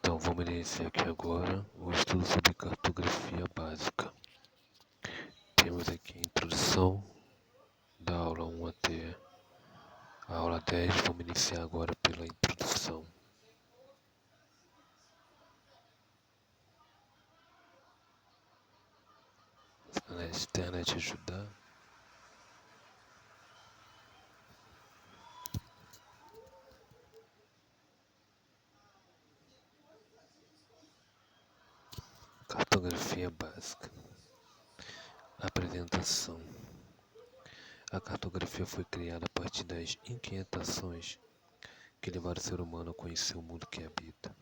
Então vamos iniciar aqui agora o estudo sobre cartografia básica. Temos aqui a introdução da aula 1 até a aula 10. Vamos iniciar agora pela introdução. Se a internet ajudar. Cartografia básica. Apresentação. A cartografia foi criada a partir das inquietações que levaram o ser humano a conhecer o mundo que habita.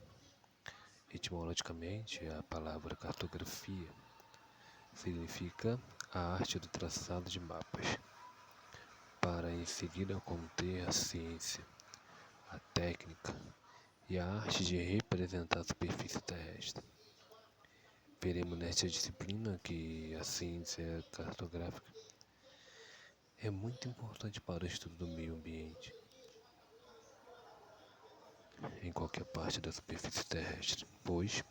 Etimologicamente, a palavra cartografia significa a arte do traçado de mapas, para em seguida conter a ciência, a técnica e a arte de representar a superfície terrestre. Veremos nesta disciplina que a ciência cartográfica é muito importante para o estudo do meio ambiente em qualquer parte da superfície terrestre, pois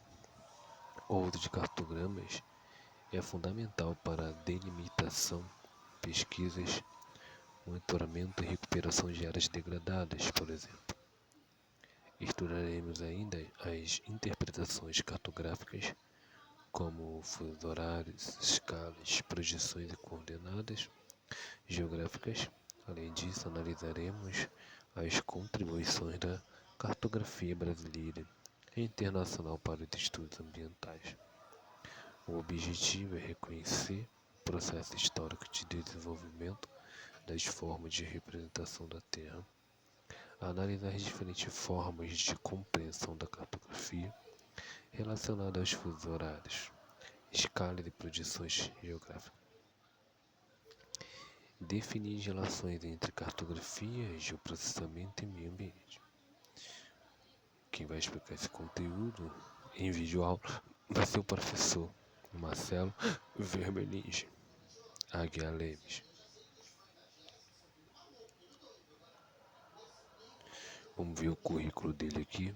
o uso de cartogramas é fundamental para a delimitação, pesquisas, monitoramento e recuperação de áreas degradadas, por exemplo. Estudaremos ainda as interpretações cartográficas, como fusos horários, escalas, projeções e coordenadas geográficas. Além disso, analisaremos as contribuições da cartografia brasileira e internacional para os estudos ambientais. O objetivo é reconhecer o processo histórico de desenvolvimento das formas de representação da Terra, analisar as diferentes formas de compreensão da cartografia relacionadas aos fusos horários, escalas e projeções geográficas. Definir as relações entre cartografia, geoprocessamento e meio ambiente. Quem vai explicar esse conteúdo em vídeo aula vai ser o professor Marcelo Vermelins Aguiar Lemes. Vamos ver o currículo dele aqui.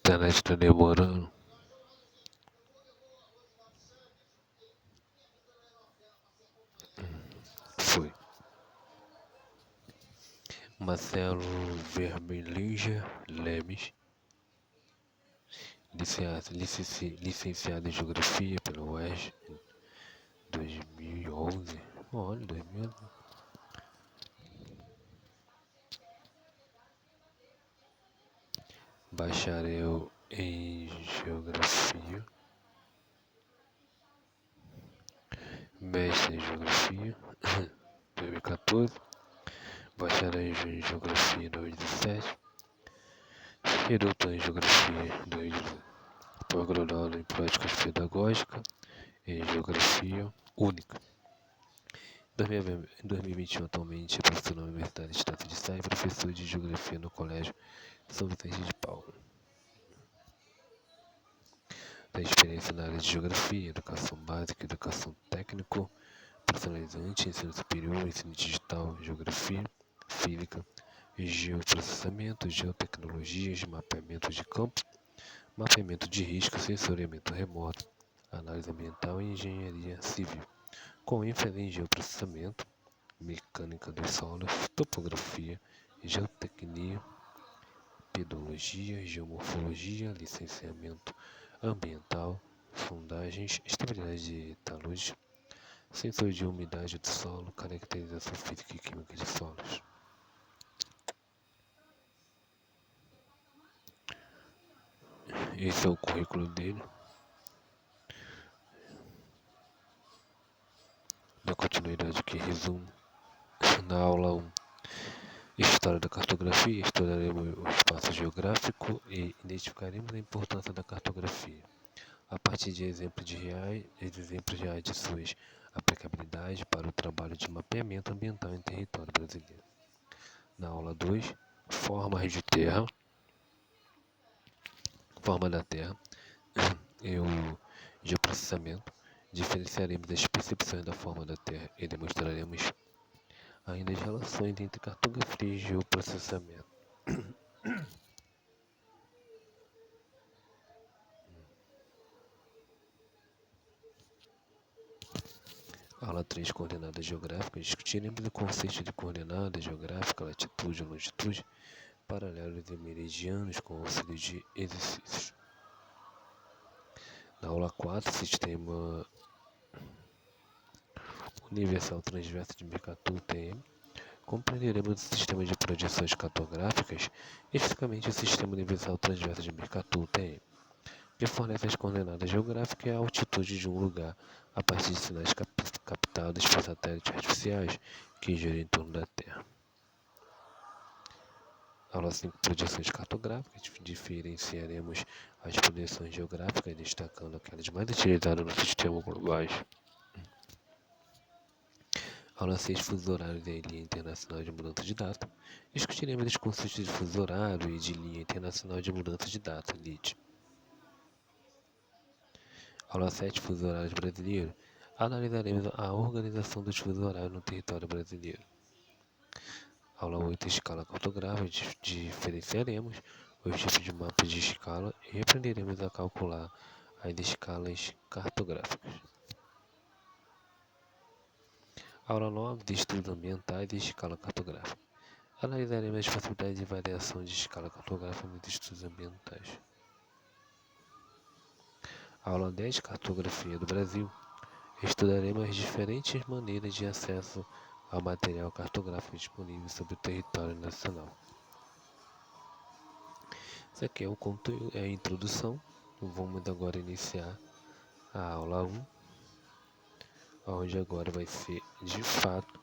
A internet está demorando. Foi. Marcelo Vermelins Lemes, licenciado em Geografia pela UERJ em 2011. Olha, 2011. Bacharel em Geografia, mestre em Geografia, 2014, bacharel em Geografia, 2017, e doutor em Geografia, 2018. Pós-graduado em Práticas Pedagógicas em Geografia Única. Em 2021, atualmente, é professor na Universidade de Estado de Sá e professor de Geografia no Colégio São Vicente de Paulo. Tem experiência na área de Geografia, Educação Básica, Educação Técnico, Profissionalizante, Ensino Superior, Ensino Digital, Geografia, Física, Geoprocessamento, Geotecnologias, Mapeamento de Campo, Mapeamento de Risco, Sensoriamento Remoto, Análise Ambiental e Engenharia Civil, com ênfase em Geoprocessamento, Mecânica dos Solos, Topografia, Geotecnia, Pedologia, Geomorfologia, Licenciamento Ambiental, Sondagens, Estabilidade da luz, Sensor de umidade do solo, Caracterização física e química de solos. Esse é o currículo dele. na continuidade que resumo, na aula 1, História da cartografia, estudaremos o espaço geográfico e identificaremos a importância da cartografia, a partir de exemplos reais de suas aplicabilidades para o trabalho de mapeamento ambiental em território brasileiro. Na aula 2, forma da Terra e o geoprocessamento, diferenciaremos as percepções da forma da Terra e demonstraremos ainda as relações entre cartografia e geoprocessamento. Aula 3, coordenadas geográficas. Discutiremos o conceito de coordenada geográfica, latitude e longitude, paralelos e meridianos com auxílio de exercícios. Na aula 4, sistema universal transverso de Mercator TM, compreenderemos o sistema de projeções cartográficas, especificamente o sistema universal transverso de Mercator TM, que fornece as coordenadas geográficas e a altitude de um lugar a partir de sinais captados por satélites artificiais que giram em torno da Terra. Aula 5, projeções cartográficas. Diferenciaremos as projeções geográficas, destacando aquelas mais utilizadas no sistema globais. Aula 6, fuso horário e linha internacional de mudança de data. Discutiremos os conceitos de fuso horário e de linha internacional de mudança de data, LID. Aula 7, fuso horário brasileiro. Analisaremos a organização dos fusos horários no território brasileiro. Aula 8, escala cartográfica. Diferenciaremos os tipos de mapas de escala e aprenderemos a calcular as escalas cartográficas. Aula 9, de estudos ambientais e escala cartográfica. Analisaremos as possibilidades de variação de escala cartográfica nos estudos ambientais. Aula 10, cartografia do Brasil. Estudaremos as diferentes maneiras de acesso ao material cartográfico disponível sobre o território nacional. Isso aqui é o conteúdo, é a introdução. Vamos agora iniciar a aula 1, onde agora vai ser de fato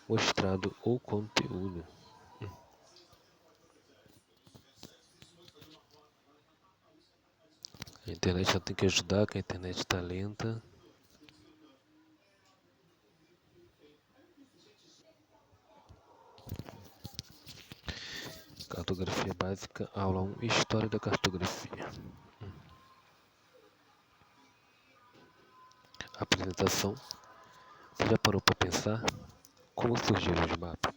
mostrado o conteúdo. A internet já tem que ajudar, que a internet está lenta. Cartografia básica, aula 1, História da cartografia. Apresentação. Você já parou para pensar como surgiram os mapas?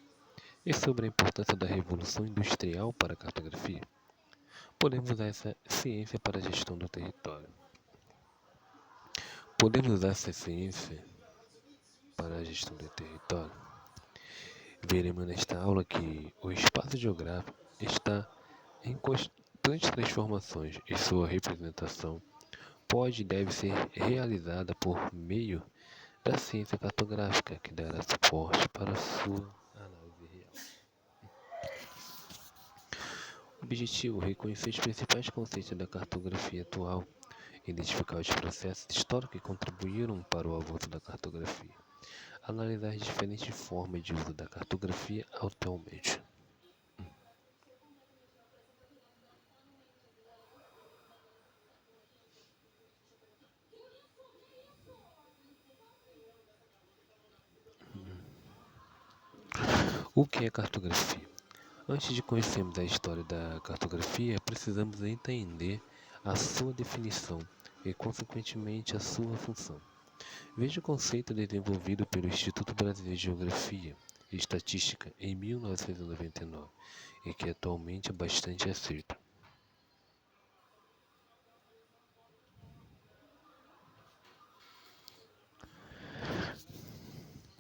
E sobre a importância da revolução industrial para a cartografia? Podemos usar essa ciência para a gestão do território. Podemos usar essa ciência para a gestão do território? Veremos nesta aula que o espaço geográfico está em constantes transformações e sua representação pode e deve ser realizada por meio da ciência cartográfica, que dará suporte para sua análise real. Objetivo: reconhecer os principais conceitos da cartografia atual, identificar os processos históricos que contribuíram para o avanço da cartografia, analisar as diferentes formas de uso da cartografia atualmente. O que é cartografia? Antes de conhecermos a história da cartografia, precisamos entender a sua definição e, consequentemente, a sua função. Veja o conceito desenvolvido pelo Instituto Brasileiro de Geografia e Estatística em 1999 e que atualmente é bastante aceito.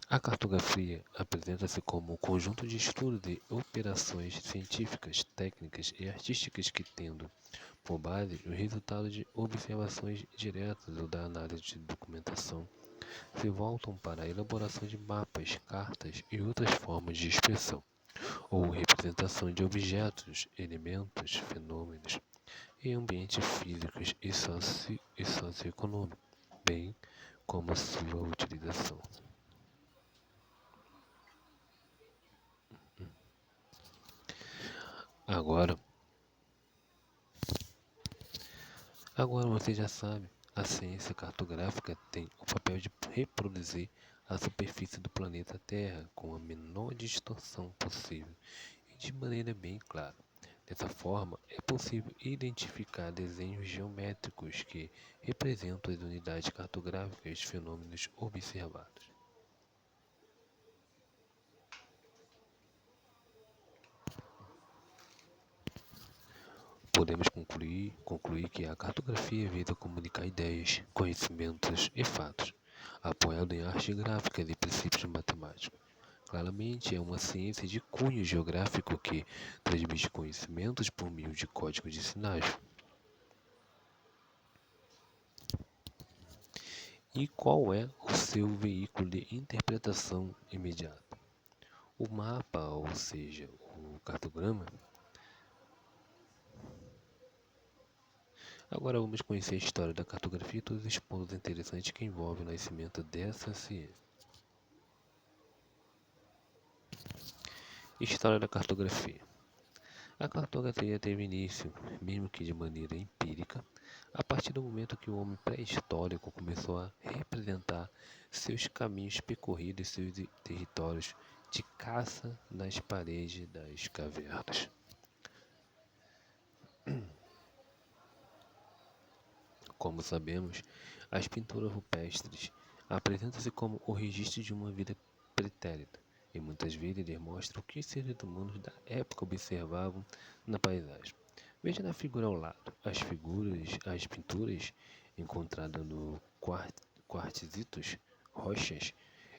A cartografia apresenta-se como um conjunto de estudos de operações científicas, técnicas e artísticas que, tendo por base o resultado de observações diretas ou da análise de documentação, se voltam para a elaboração de mapas, cartas e outras formas de expressão ou representação de objetos, elementos, fenômenos e ambientes físicos e socioeconômicos, bem como a sua utilização. Agora você já sabe, a ciência cartográfica tem o papel de reproduzir a superfície do planeta Terra com a menor distorção possível e de maneira bem clara. Dessa forma, é possível identificar desenhos geométricos que representam as unidades cartográficas de fenômenos observados. Podemos concluir que a cartografia visa comunicar ideias, conhecimentos e fatos, apoiado em arte gráfica e princípios matemáticos. Claramente, é uma ciência de cunho geográfico que transmite conhecimentos por meio de códigos de sinais. E qual é o seu veículo de interpretação imediata? O mapa, ou seja, o cartograma. Agora vamos conhecer a história da cartografia e todos os pontos interessantes que envolvem o nascimento dessa ciência. História da cartografia. A cartografia teve início, mesmo que de maneira empírica, a partir do momento que o homem pré-histórico começou a representar seus caminhos percorridos e seus territórios de caça nas paredes das cavernas. Como sabemos, as pinturas rupestres apresentam-se como o registro de uma vida pretérita, e muitas vezes demonstram o que os seres humanos da época observavam na paisagem. Veja na figura ao lado, as pinturas encontradas no quartzitos, rochas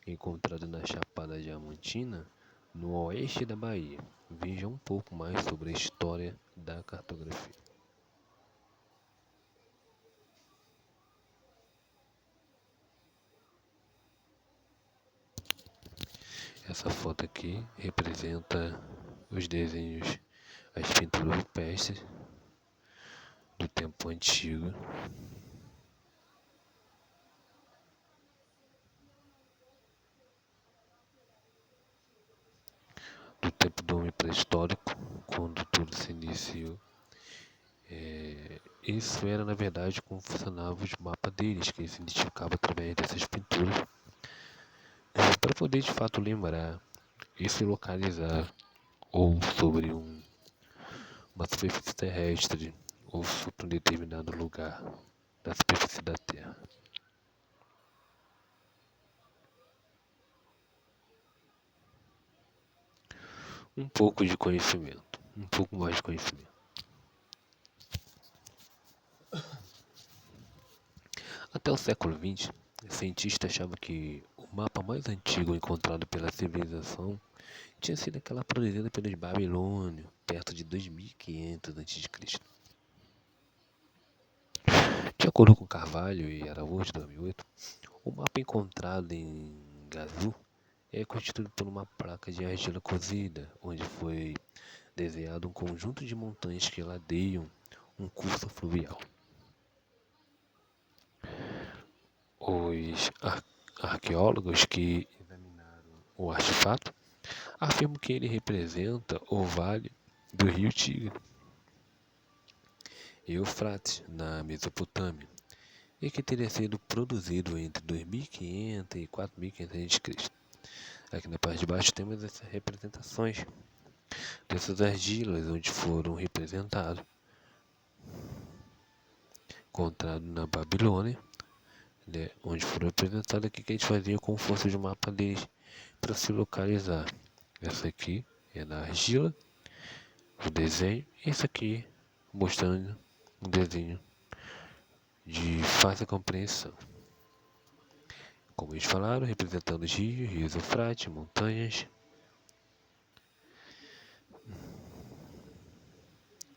encontradas na Chapada Diamantina, no oeste da Bahia. Veja um pouco mais sobre a história da cartografia. Essa foto aqui representa os desenhos, as pinturas rupestres do tempo antigo. Do tempo do homem pré-histórico, quando tudo se iniciou. Isso era, na verdade, como funcionava os mapas deles, que se identificava através dessas pinturas, para poder de fato lembrar e se localizar ou sobre uma superfície terrestre ou sobre um determinado lugar da superfície da Terra. Um pouco de conhecimento, um pouco mais de conhecimento. Até o século XX, cientistas achavam que o mapa mais antigo encontrado pela civilização tinha sido aquela produzida pelos babilônios, perto de 2500 a.C. De acordo com Carvalho e Araújo, de 2008, o mapa encontrado em Gazu é constituído por uma placa de argila cozida, onde foi desenhado um conjunto de montanhas que ladeiam um curso fluvial. Os arqueólogos que examinaram o artefato afirmam que ele representa o vale do rio Tigre, Eufrates, na Mesopotâmia, e que teria sido produzido entre 2500 e 4500 a.C. Aqui na parte de baixo temos essas representações dessas argilas onde foram representados, encontrados na Babilônia, né, onde foram representados aqui que a gente fazia com força de mapa deles para se localizar. Essa aqui é na argila, o desenho, e esse aqui mostrando um desenho de fácil compreensão. Como eles falaram, representando os rios Eufrates, montanhas,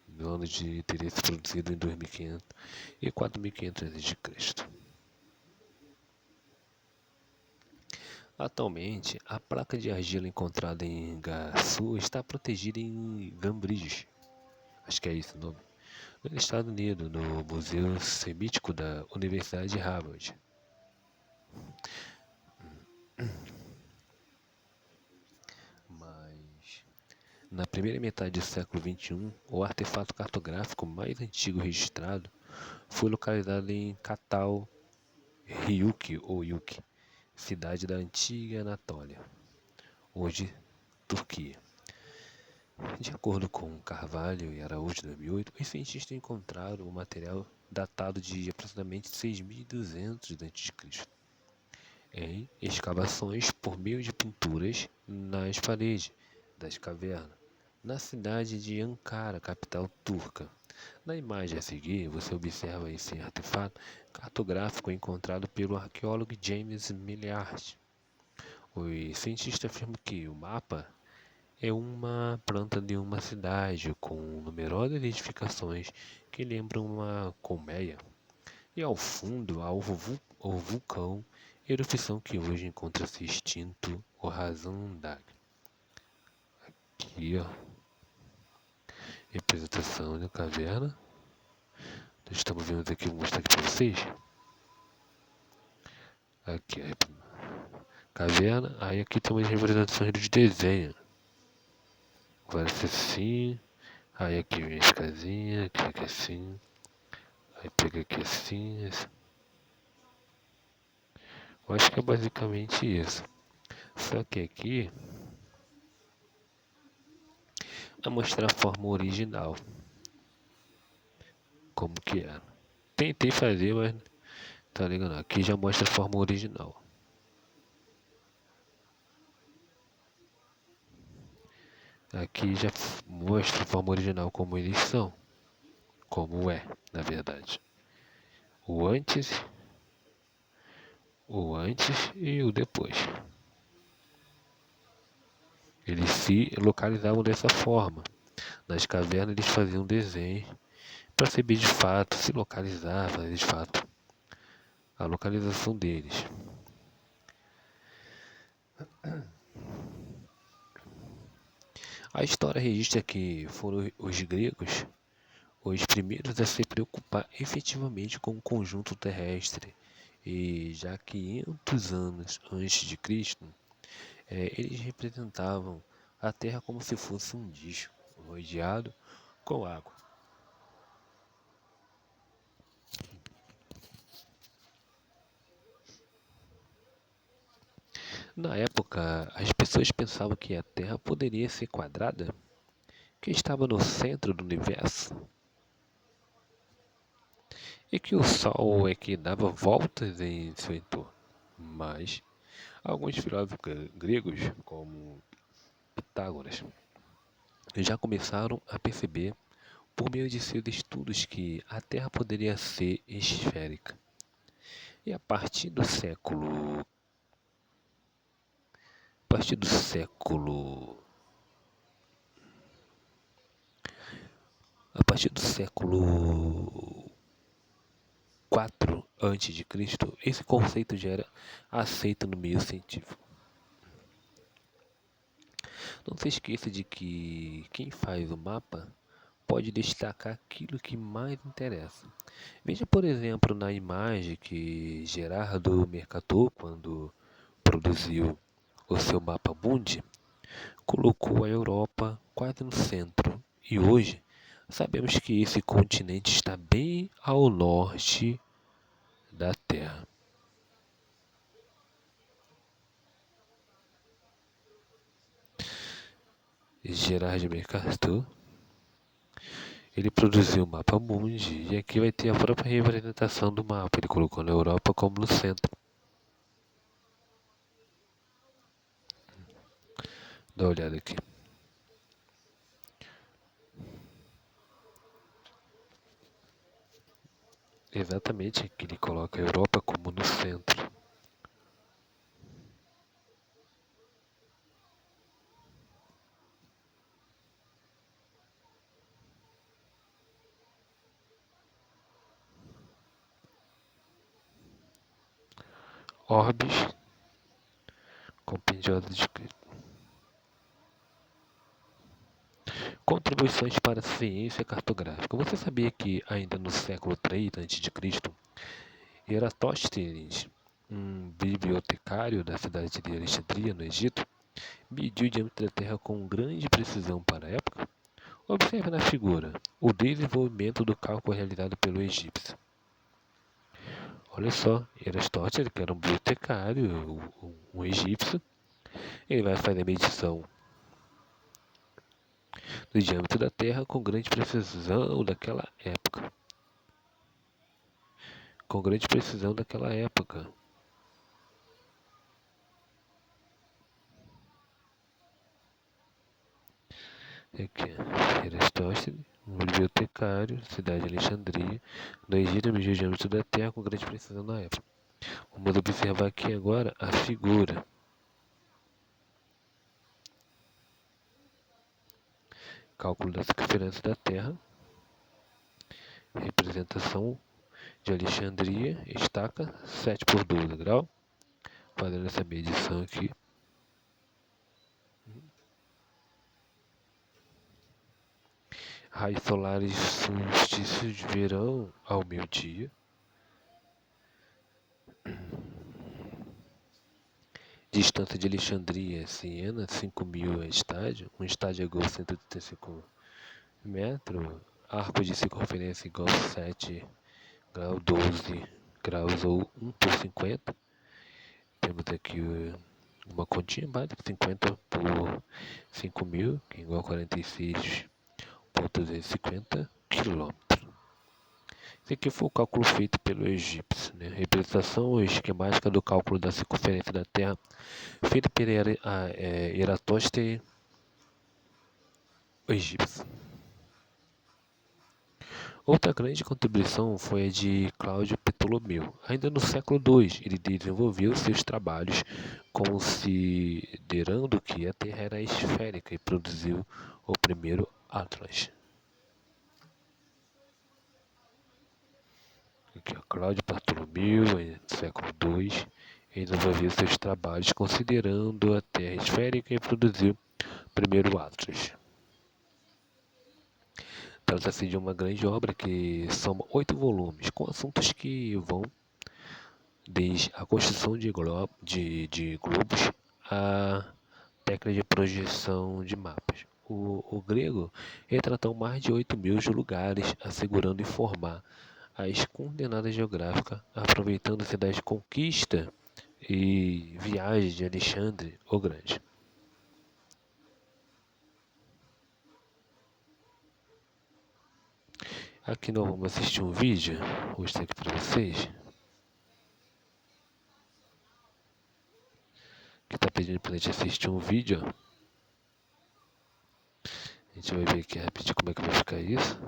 no ano de teria sido produzido em 2500 e 4500 a.C. Atualmente, a placa de argila encontrada em Gaçu está protegida em Cambridge, acho que é esse o nome, nos Estados Unidos, no Museu Semítico da Universidade de Harvard. Mas Na primeira metade do século XXI, o artefato cartográfico mais antigo registrado foi localizado em Catal, Ryuk ou Yuk, cidade da antiga Anatólia, hoje Turquia. De acordo com Carvalho e Araújo, de 2008, os cientistas encontraram o material datado de aproximadamente 6.200 a.C. em escavações por meio de pinturas nas paredes das cavernas, na cidade de Ankara, capital turca. Na imagem a seguir, você observa esse artefato cartográfico encontrado pelo arqueólogo James Milliard. Os cientistas afirmam que o mapa é uma planta de uma cidade com numerosas edificações que lembram uma colmeia. E ao fundo há o vulcão, erupção que hoje encontra-se extinto, o Razandag. Aqui, ó, representação da caverna. Estamos vendo aqui, vou mostrar aqui para vocês. Aqui, caverna, aí aqui tem umas representações de desenho. Vai ser assim, aí aqui vem as casinhas, clica assim, aí pega aqui assim. Eu acho que é basicamente isso. Só que aqui vai mostrar a forma original, como que era. Tentei fazer, mas tá ligado? Aqui já mostra a forma original. Aqui já mostra a forma original como eles são, como é, na verdade. O antes e o depois. Eles se localizavam dessa forma. Nas cavernas eles faziam desenho para saber de fato se localizar, fazer de fato a localização deles. A história registra que foram os gregos os primeiros a se preocupar efetivamente com o conjunto terrestre, e já 500 anos antes de Cristo, eles representavam a Terra como se fosse um disco rodeado com água. Na época, as pessoas pensavam que a Terra poderia ser quadrada, que estava no centro do universo, e que o Sol é que dava voltas em seu entorno. Mas alguns filósofos gregos, como Pitágoras, já começaram a perceber, por meio de seus estudos, que a Terra poderia ser esférica. E a partir do século a partir do século 4 antes de Cristo, esse conceito já era aceito no meio científico. Não se esqueça de que quem faz o mapa pode destacar aquilo que mais interessa. Veja, por exemplo, na imagem que Gerardo Mercator, quando produziu o seu mapa mundi, colocou a Europa quase no centro. E hoje sabemos que esse continente está bem ao norte da Terra. Gerard Mercator, ele produziu o mapa mundi, e aqui vai ter a própria representação do mapa. Ele colocou na Europa como no centro. Dá uma olhada aqui. Exatamente, aqui ele coloca a Europa como no centro. Orbes compendiosa de contribuições para a ciência cartográfica. Você sabia que ainda no século III a.C., Eratóstenes, um bibliotecário da cidade de Alexandria, no Egito, mediu o diâmetro da Terra com grande precisão para a época? Observe na figura o desenvolvimento do cálculo realizado pelo egípcio. Olha só, Eratóstenes, que era um bibliotecário, um egípcio, ele vai fazer a medição do diâmetro da Terra com grande precisão daquela época. Com grande precisão daquela época. Aqui, Eratóstenes, um bibliotecário, cidade de Alexandria, no Egito, mediu o diâmetro da Terra com grande precisão na época. Vamos observar aqui agora a figura. Cálculo da circunferência da Terra. Representação de Alexandria, estaca 7 por 12 graus. Fazendo essa medição aqui. Raios solares solstício de verão ao meio-dia. Distância de Alexandria, Siena, 5.000 estádio. Um estádio é igual a 135 metros. Arco de circunferência igual a 7 graus, 12 graus ou 1 por 50. Temos aqui uma continha básica, 50 por 5.000, que é igual a 46,250 quilômetros. Esse aqui foi o cálculo feito pelo egípcio, né? Representação esquemática do cálculo da circunferência da Terra, feita pelo Eratóstenes, o egípcio. Outra grande contribuição foi a de Cláudio Ptolomeu. Ainda no século II, ele desenvolveu seus trabalhos considerando que a Terra era esférica e produziu o primeiro Atlas. Aqui, ó, Cláudio Ptolomeu, no século II, ele desenvolveu seus trabalhos considerando a Terra esférica e produziu o primeiro Atlas. Trata-se de uma grande obra que soma 8 volumes, com assuntos que vão desde a construção de globos à técnica de projeção de mapas. O grego retratou mais de 8.000 lugares, assegurando informar as coordenadas geográficas, aproveitando-se das conquistas e viagens de Alexandre o Grande. Aqui nós vamos assistir um vídeo, vou mostrar aqui para vocês, que está pedindo para a gente assistir um vídeo. A gente vai ver aqui rapidinho como é que vai ficar isso.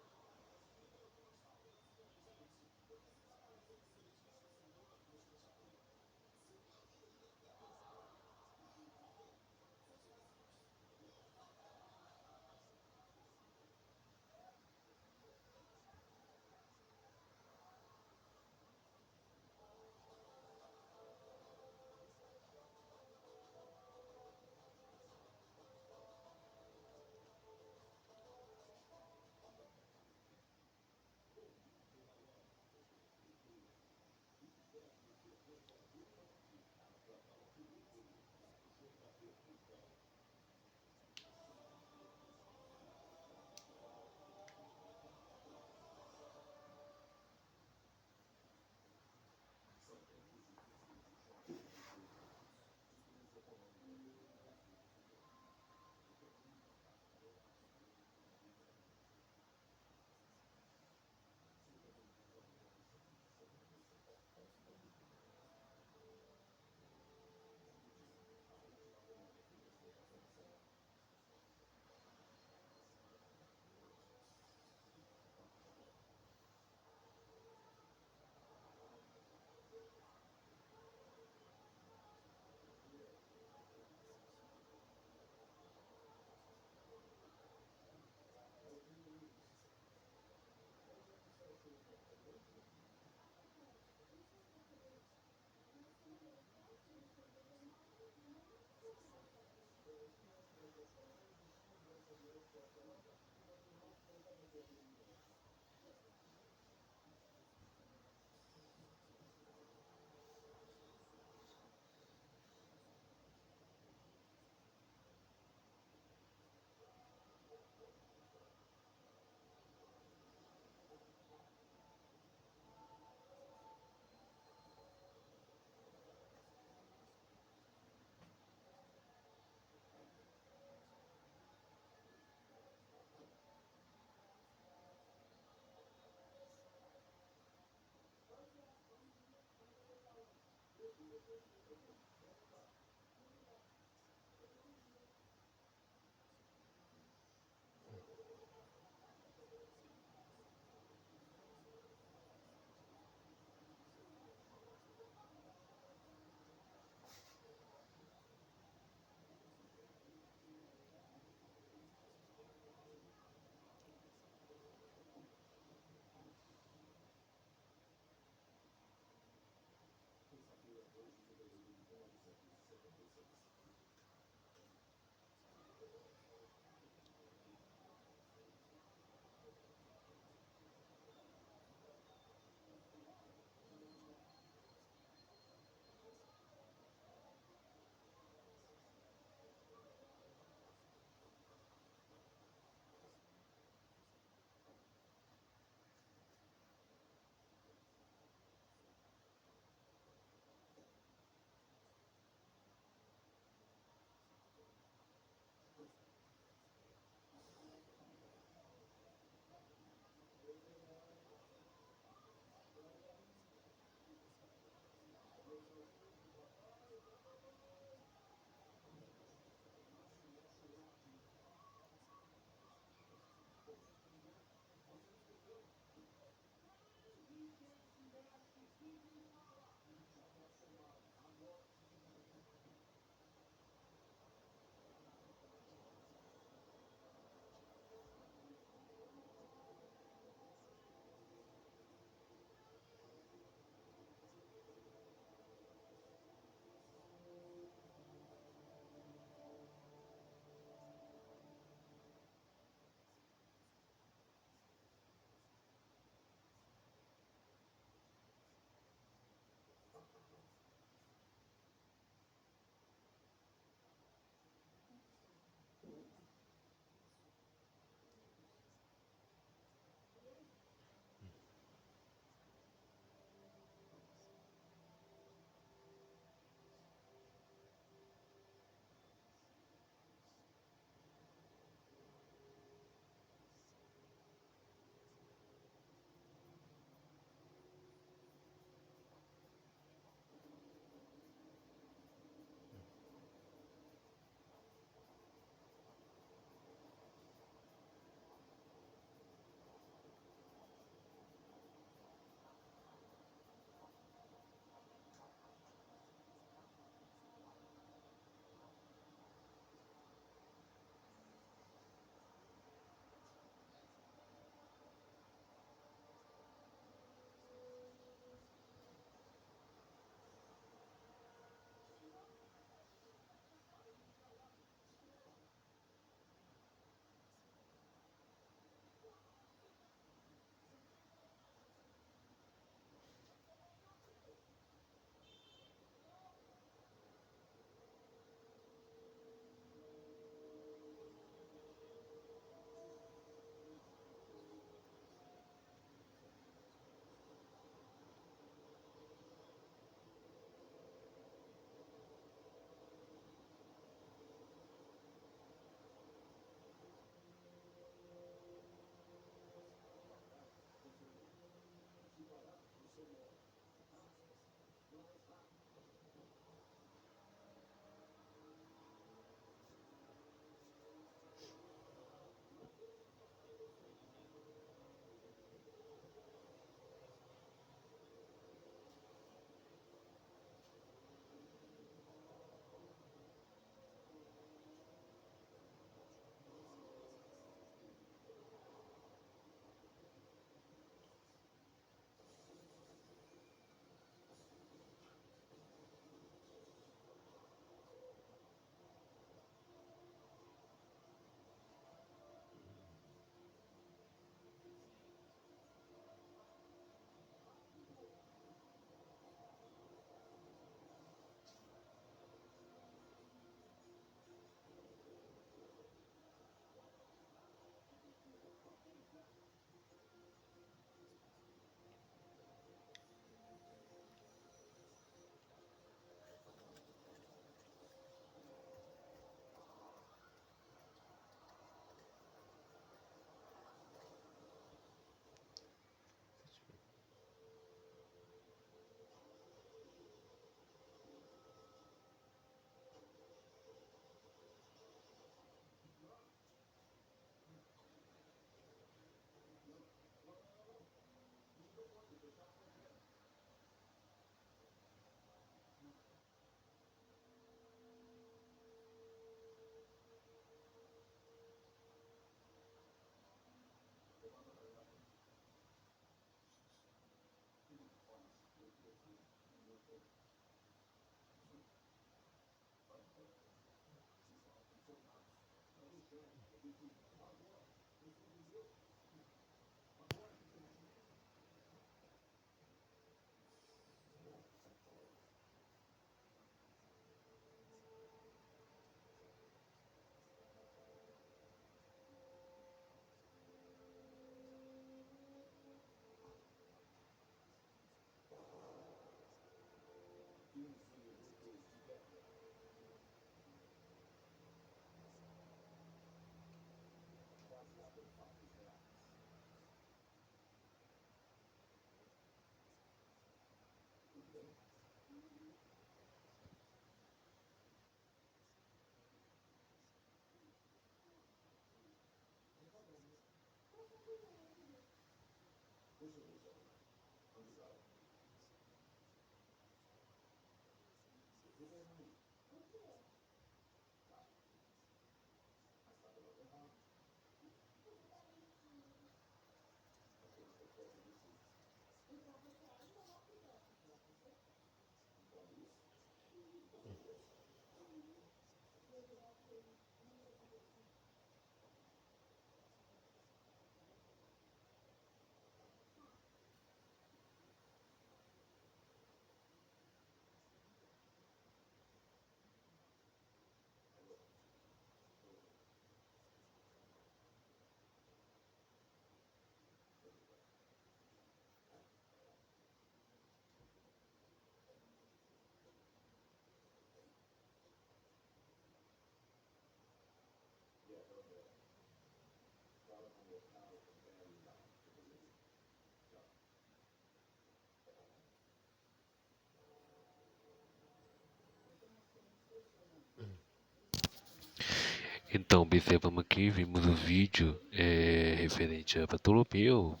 Então, observamos aqui, vimos o vídeo referente a Ptolomeu,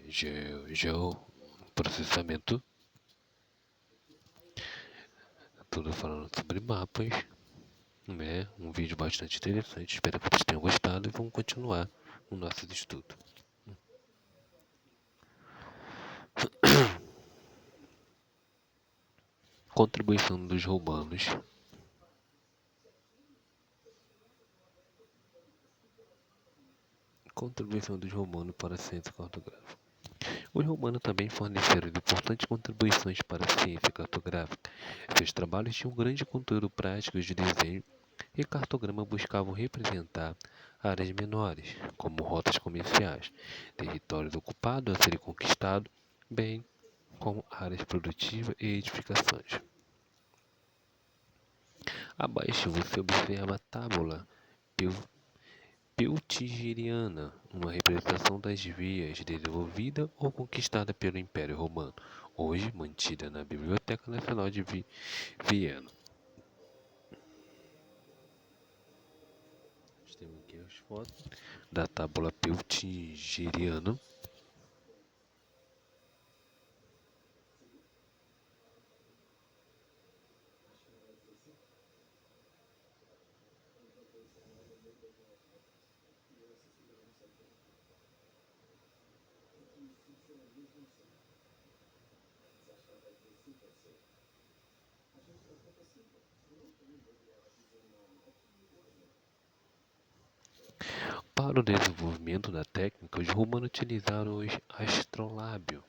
geoprocessamento, tudo falando sobre mapas, né? Um vídeo bastante interessante, espero que vocês tenham gostado e vamos continuar o nosso estudo. Contribuição dos romanos. Contribuição dos romanos para a ciência cartográfica. Os romanos também forneceram importantes contribuições para a ciência cartográfica. Seus trabalhos tinham um grande conteúdo prático de desenho e cartograma buscavam representar áreas menores, como rotas comerciais, territórios ocupados a serem conquistados, bem como áreas produtivas e edificações. Abaixo você observa a tábula Peutingeriana, uma representação das vias desenvolvida ou conquistada pelo Império Romano, hoje mantida na Biblioteca Nacional de Viena. Temos aqui as fotos da tábula Peutingeriana. Para o desenvolvimento da técnica, os romanos utilizaram o astrolábio,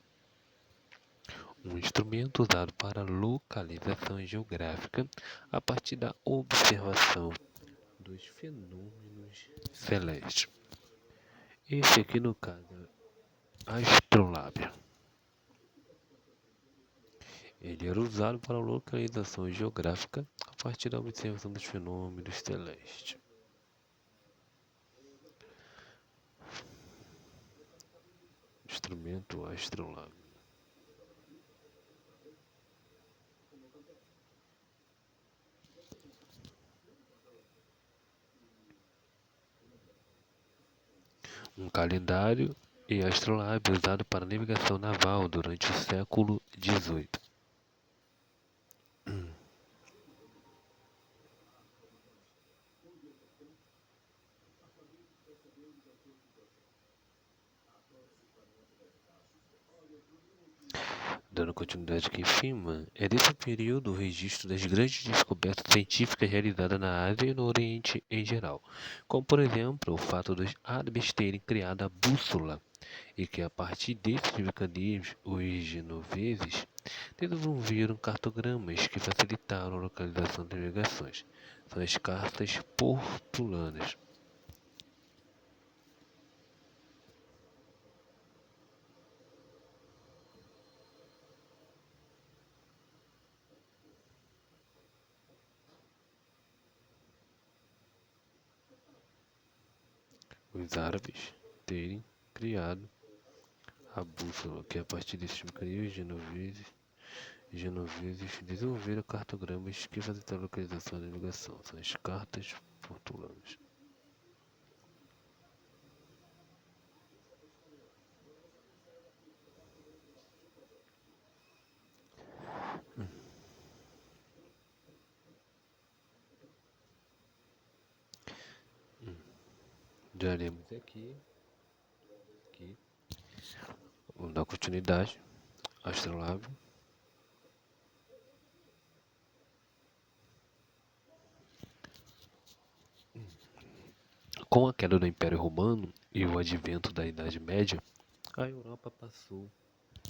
um instrumento usado para localização geográfica a partir da observação dos fenômenos celestes. Esse aqui, no caso, é astrolábio. Ele era usado para localização geográfica a partir da observação dos fenômenos celestes. Instrumento astrolábio. Um calendário e astrolábio usado para navegação naval durante o século XVIII. Dando continuidade aqui em cima, é desse período o registro das grandes descobertas científicas realizadas na Ásia e no Oriente em geral, como por exemplo o fato dos árabes terem criado a bússola e que a partir desses mecanismos os genoveses desenvolveram cartogramas que facilitaram a localização das navegações. São as cartas portulanas. Os árabes terem criado a bússola, que a partir desses mecanismos genoveses desenvolveram cartogramas que facilitaram a localização da navegação. São as cartas portulanas. Já lemos aqui. Vamos dar continuidade. Astrolábio. Com a queda do Império Romano e o advento da Idade Média, a Europa passou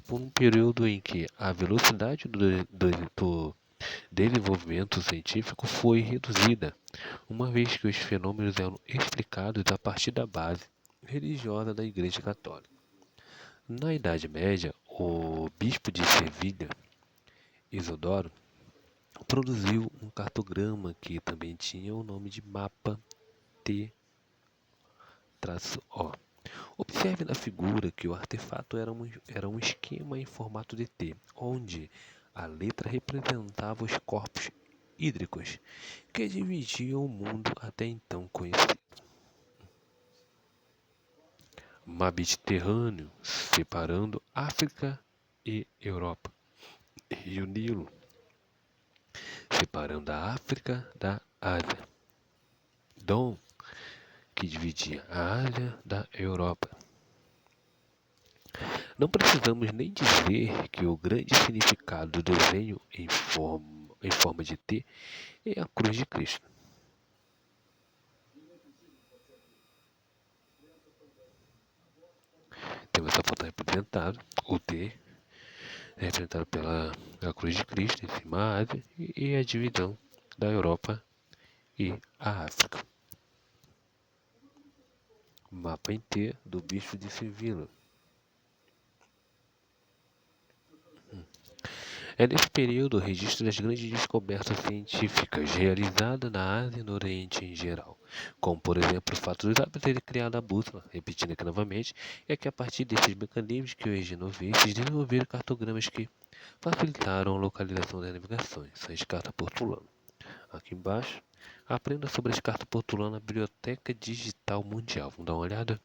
por um período em que a velocidade do desenvolvimento científico foi reduzida, uma vez que os fenômenos eram explicados a partir da base religiosa da Igreja Católica. Na Idade Média, o bispo de Sevilha, Isidoro, produziu um cartograma que também tinha o nome de mapa T-O. Observe na figura que o artefato era um esquema em formato de T, onde a letra representava os corpos hídricos que dividiam o mundo até então conhecido. Mar Mediterrâneo, separando África e Europa. Rio Nilo, separando a África da Ásia. Dom, que dividia a Ásia da Europa. Não precisamos nem dizer que o grande significado do desenho em forma de T é a cruz de Cristo. Temos essa foto representada, o T é representado pela cruz de Cristo, em cima a Ásia, e a divisão da Europa e a África. Mapa em T do bispo de Sevilha. É nesse período o registro das grandes descobertas científicas realizadas na Ásia e no Oriente em geral, como por exemplo o fato dos árabes terem criado a bússola, repetindo aqui novamente, é que a partir desses mecanismos que os genoveses desenvolveram cartogramas que facilitaram a localização das navegações, são as cartas portulanas. Aqui embaixo, aprenda sobre as cartas portulanas na Biblioteca Digital Mundial. Vamos dar uma olhada?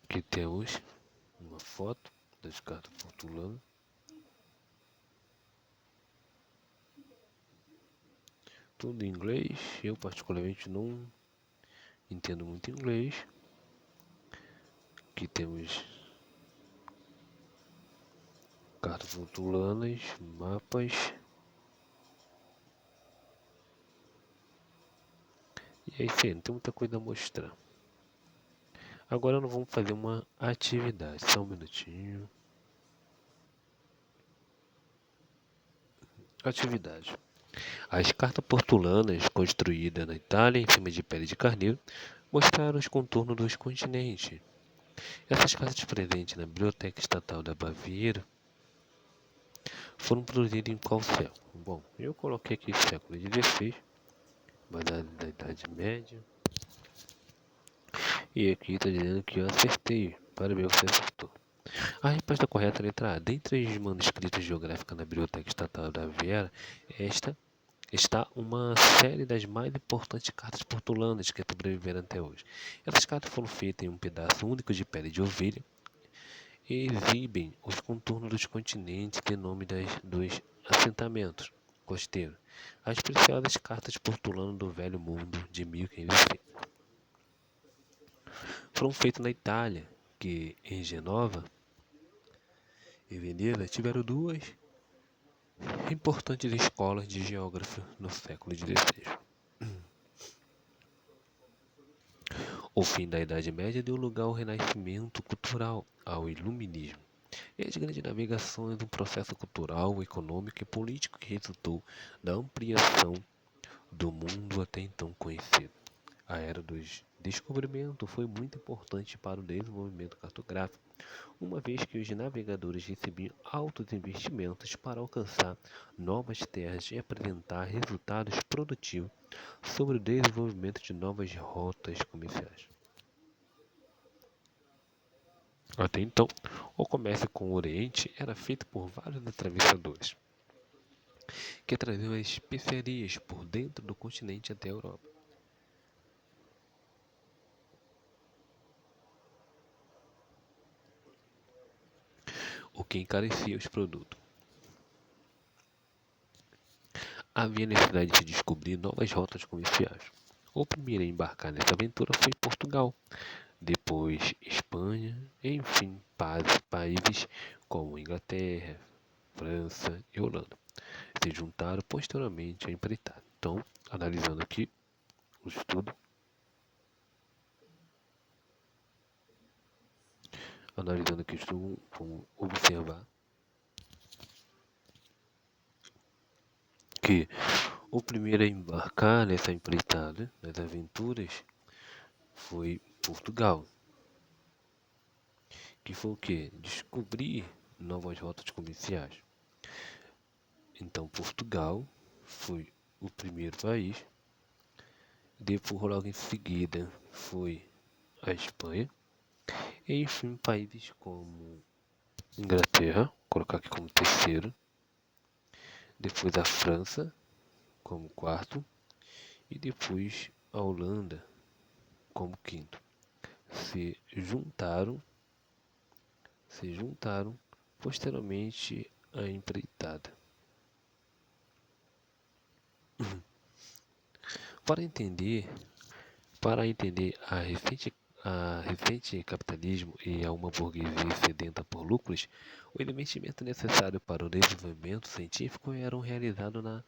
Aqui temos uma foto das cartas portulanas. Tudo em inglês. Eu particularmente não entendo muito inglês. Aqui temos cartas portulanas, mapas. E é isso aí, não tem muita coisa a mostrar. Agora nós vamos fazer uma atividade. Só um minutinho. Atividade. As cartas portulanas, construídas na Itália em cima de pele de carneiro, mostraram os contornos dos continentes. Essas cartas presentes na Biblioteca Estatal da Baviera foram produzidas em qual século? Bom, eu coloquei aqui século XVI, mas da Idade Média. E aqui está dizendo que eu acertei. Parabéns, você acertou. A resposta correta é a letra A. Dentre os manuscritos geográficos na Biblioteca Estatal da Baviera, esta está uma série das mais importantes cartas portulanas que sobreviveram até hoje. Essas cartas foram feitas em um pedaço único de pele de ovelha e exibem os contornos dos continentes e nome dos assentamentos costeiros. as preciosas cartas portulano do Velho Mundo de 1505. Foram feitas na Itália, que em Genova e Veneza tiveram duas importantes escolas de geógrafo no século XVI. O fim da Idade Média deu lugar ao renascimento cultural, ao iluminismo, e as grandes navegações de um processo cultural, econômico e político que resultou da ampliação do mundo até então conhecido. A era dos descobrimentos foi muito importante para o desenvolvimento cartográfico, uma vez que os navegadores recebiam altos investimentos para alcançar novas terras e apresentar resultados produtivos sobre o desenvolvimento de novas rotas comerciais. Até então, o comércio com o Oriente era feito por vários atravessadores, que traziam as especiarias por dentro do continente até a Europa. O que encarecia os produtos. Havia necessidade de descobrir novas rotas comerciais. O primeiro a embarcar nessa aventura foi Portugal, depois Espanha, e enfim países como Inglaterra, França e Holanda se juntaram posteriormente à empreitada. Então, analisando aqui o estudo, vamos observar que o primeiro a embarcar nessa empreitada, nas aventuras, foi Portugal, que foi o quê? Descobrir novas rotas comerciais. Então, Portugal foi o primeiro país. Depois, logo em seguida, foi a Espanha. E, enfim, países como Inglaterra, vou colocar aqui como terceiro. Depois a França, como quarto. E depois a Holanda, como quinto. Se juntaram posteriormente à empreitada. Para entender a recente capitalismo e a uma burguesia sedenta por lucros, o investimento necessário para o desenvolvimento científico eram realizados na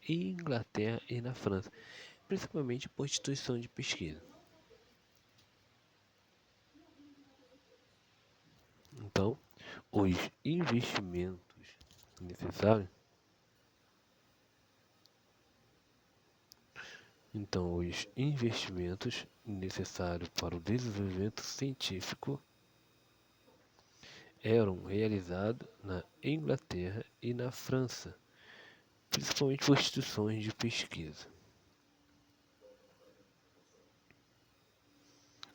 Inglaterra e na França, principalmente por instituições de pesquisa. Então, os investimentos necessários para o desenvolvimento científico eram realizados na Inglaterra e na França, principalmente por instituições de pesquisa.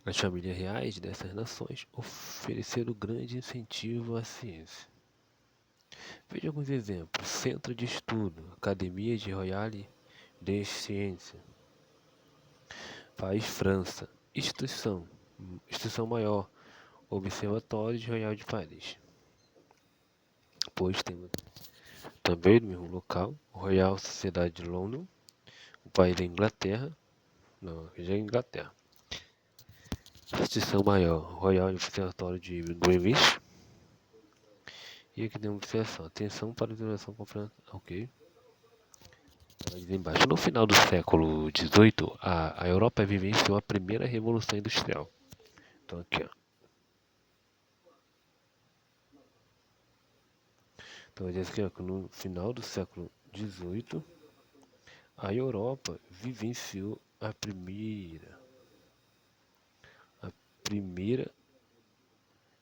As famílias reais dessas nações ofereceram grande incentivo à ciência. Veja alguns exemplos: Centro de Estudo, Academia de Royale des Sciences, País França, Instituição Maior, Observatório de Royal de Paris. Depois temos também no mesmo local, Royal Sociedade de Londres, o país da Inglaterra, não, já é Inglaterra. Instituição Maior, Royal Observatório de Greenwich. E aqui tem uma observação, atenção para a duração conferência, ok. Embaixo. No final do século XVIII, a Europa vivenciou a primeira revolução industrial. Então aqui, ó. Então diz aqui, ó, que no final do século XVIII, a Europa vivenciou a primeira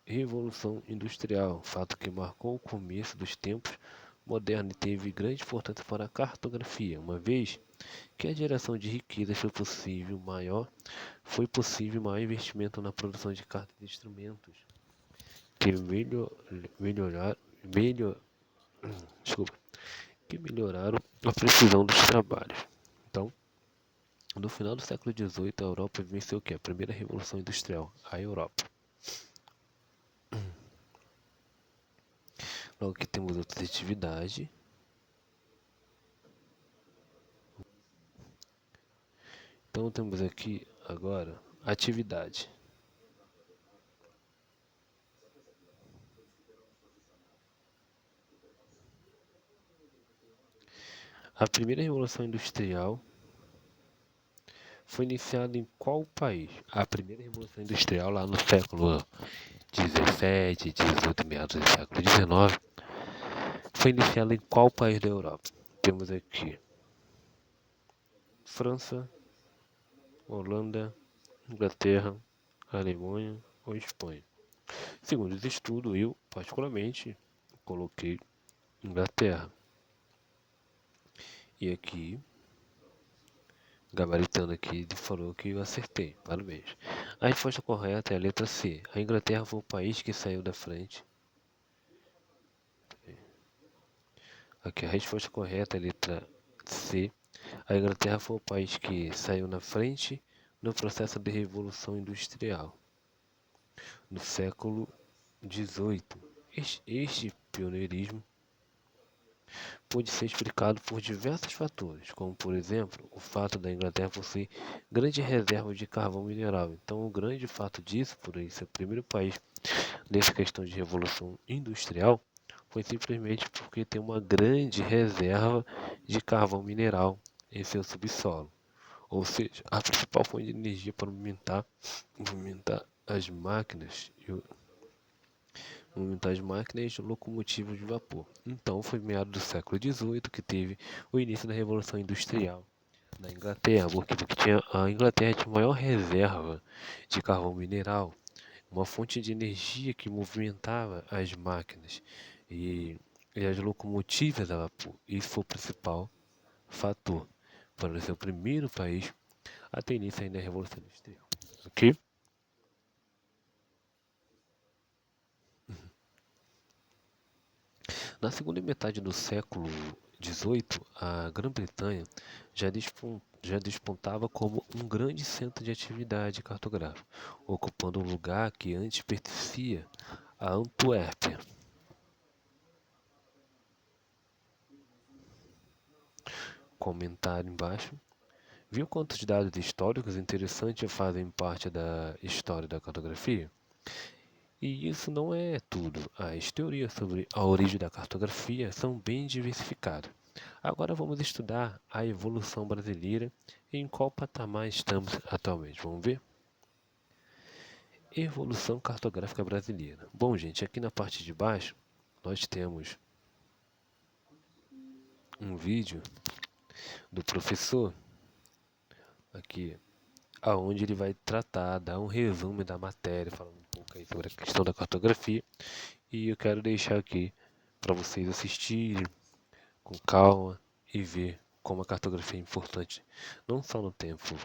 revolução industrial, fato que marcou o começo dos tempos modernos e teve grande importância para a cartografia, uma vez que a geração de riquezas foi possível maior investimento na produção de cartas e instrumentos que melhoraram a precisão dos trabalhos. Então, no final do século XVIII, a Europa venceu o que? A primeira revolução industrial, a Europa. Logo que temos outras atividades. Então temos aqui agora atividade. A primeira revolução industrial foi iniciada em qual país? A primeira revolução industrial lá no século 17, 18, meados do século 19, foi iniciada em qual país da Europa? Temos aqui França, Holanda, Inglaterra, Alemanha ou Espanha. Segundo os estudos, eu particularmente coloquei Inglaterra. E aqui, gabaritando aqui, ele falou que eu acertei. Parabéns. A resposta correta é a letra C. A Inglaterra foi o país que saiu da frente. Aqui, a resposta correta é a letra C. A Inglaterra foi o país que saiu na frente no processo de revolução industrial no século XVIII. Este pioneirismo pode ser explicado por diversos fatores, como por exemplo o fato da Inglaterra possuir grande reserva de carvão mineral. Então, o grande fato disso, por ele ser o primeiro país nessa questão de revolução industrial, foi simplesmente porque tem uma grande reserva de carvão mineral em seu subsolo. Ou seja, a principal fonte de energia para movimentar as máquinas e locomotivas de vapor. Então, foi meados do século XVIII que teve o início da Revolução Industrial na Inglaterra, porque a Inglaterra tinha maior reserva de carvão mineral, uma fonte de energia que movimentava as máquinas e as locomotivas a vapor. Isso foi o principal fator para ser o primeiro país a ter início ainda da Revolução Industrial. Ok? Na segunda metade do século XVIII, a Grã-Bretanha já despontava como um grande centro de atividade cartográfica, ocupando um lugar que antes pertencia a Antuérpia. Comentário embaixo. Viu quantos dados históricos interessantes fazem parte da história da cartografia? E isso não é tudo. As teorias sobre a origem da cartografia são bem diversificadas. Agora vamos estudar a evolução brasileira e em qual patamar estamos atualmente. Vamos ver? Evolução cartográfica brasileira. Bom, gente, aqui na parte de baixo nós temos um vídeo do professor aqui, aonde ele vai dar um resumo da matéria, falando um pouco aí sobre a questão da cartografia. E eu quero deixar aqui para vocês assistirem com calma e ver como a cartografia é importante, não só no tempo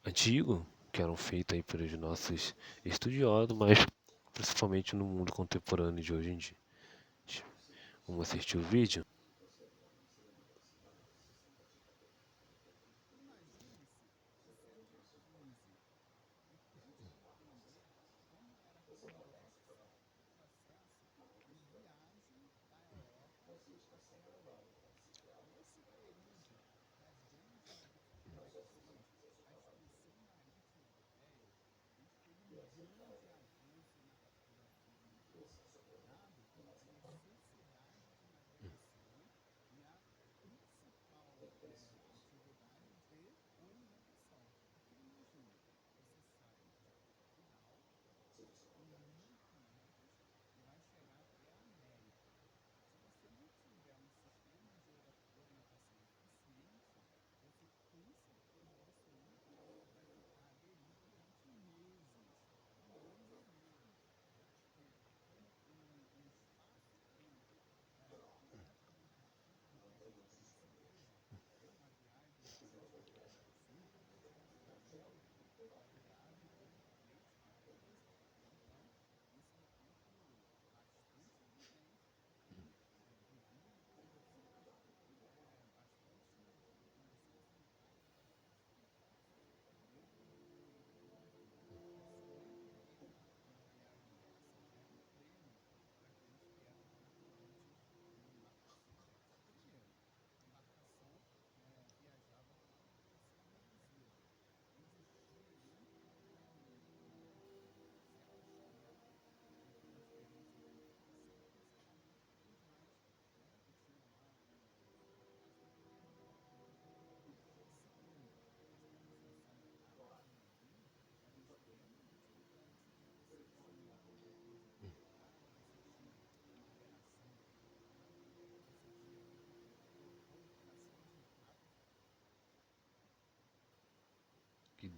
antigo, que eram feitos aí pelos nossos estudiosos, mas principalmente no mundo contemporâneo de hoje em dia. Vamos assistir o vídeo?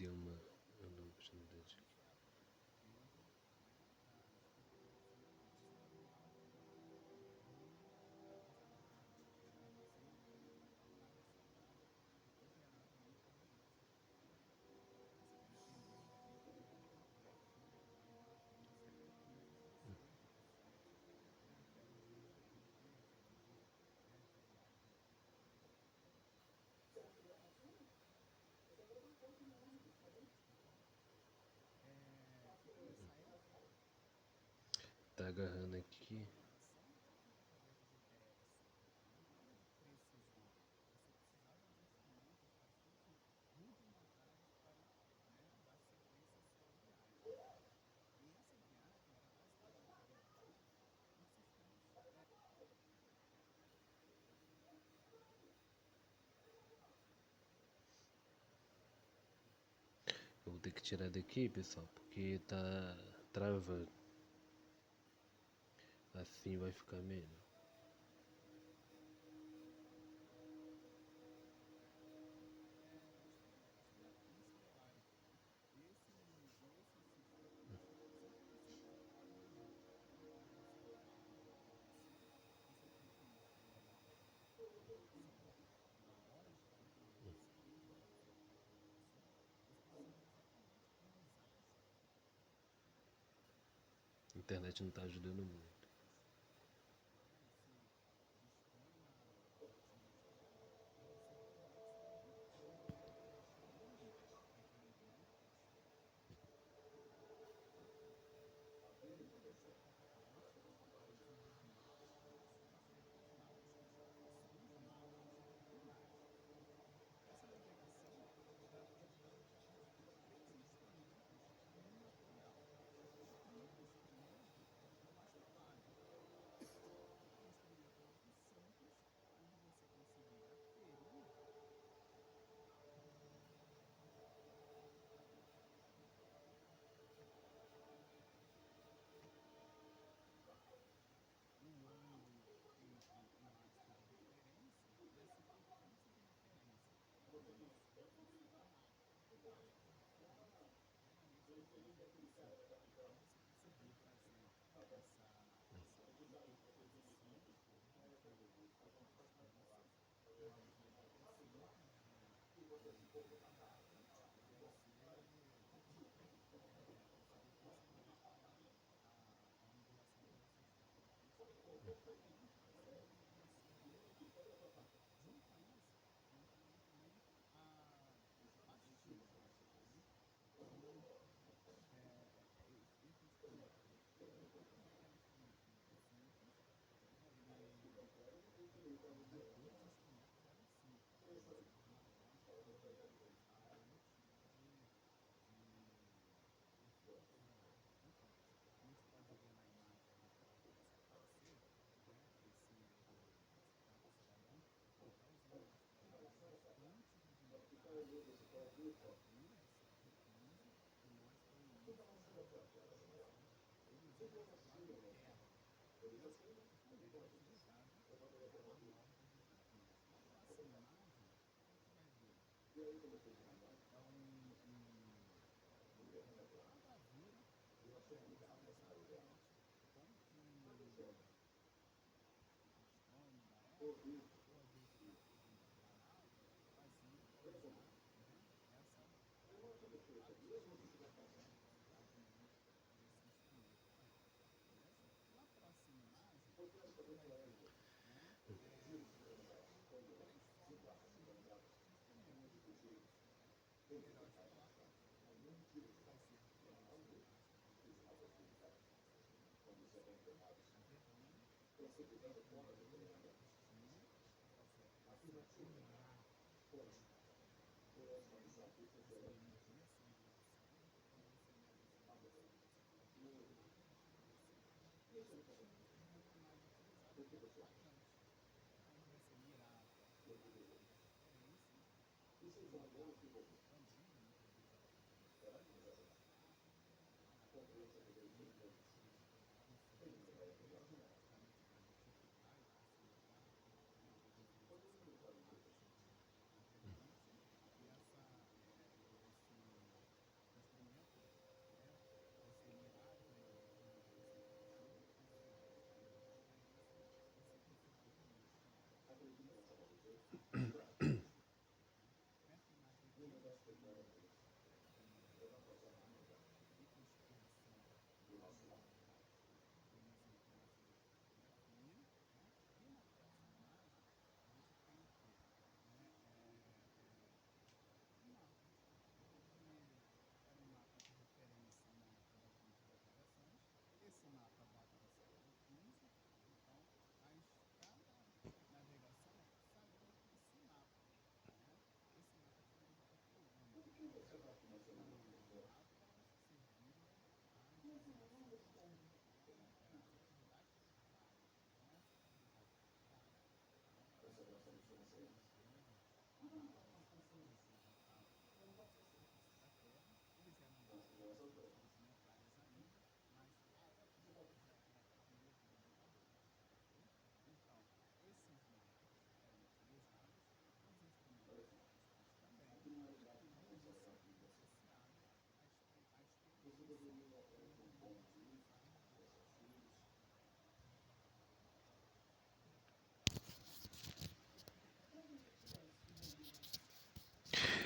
de uma oportunidade. Tá agarrando aqui. Eu vou ter que tirar daqui, pessoal, porque tá travando. Assim vai ficar melhor. A internet não tá ajudando muito.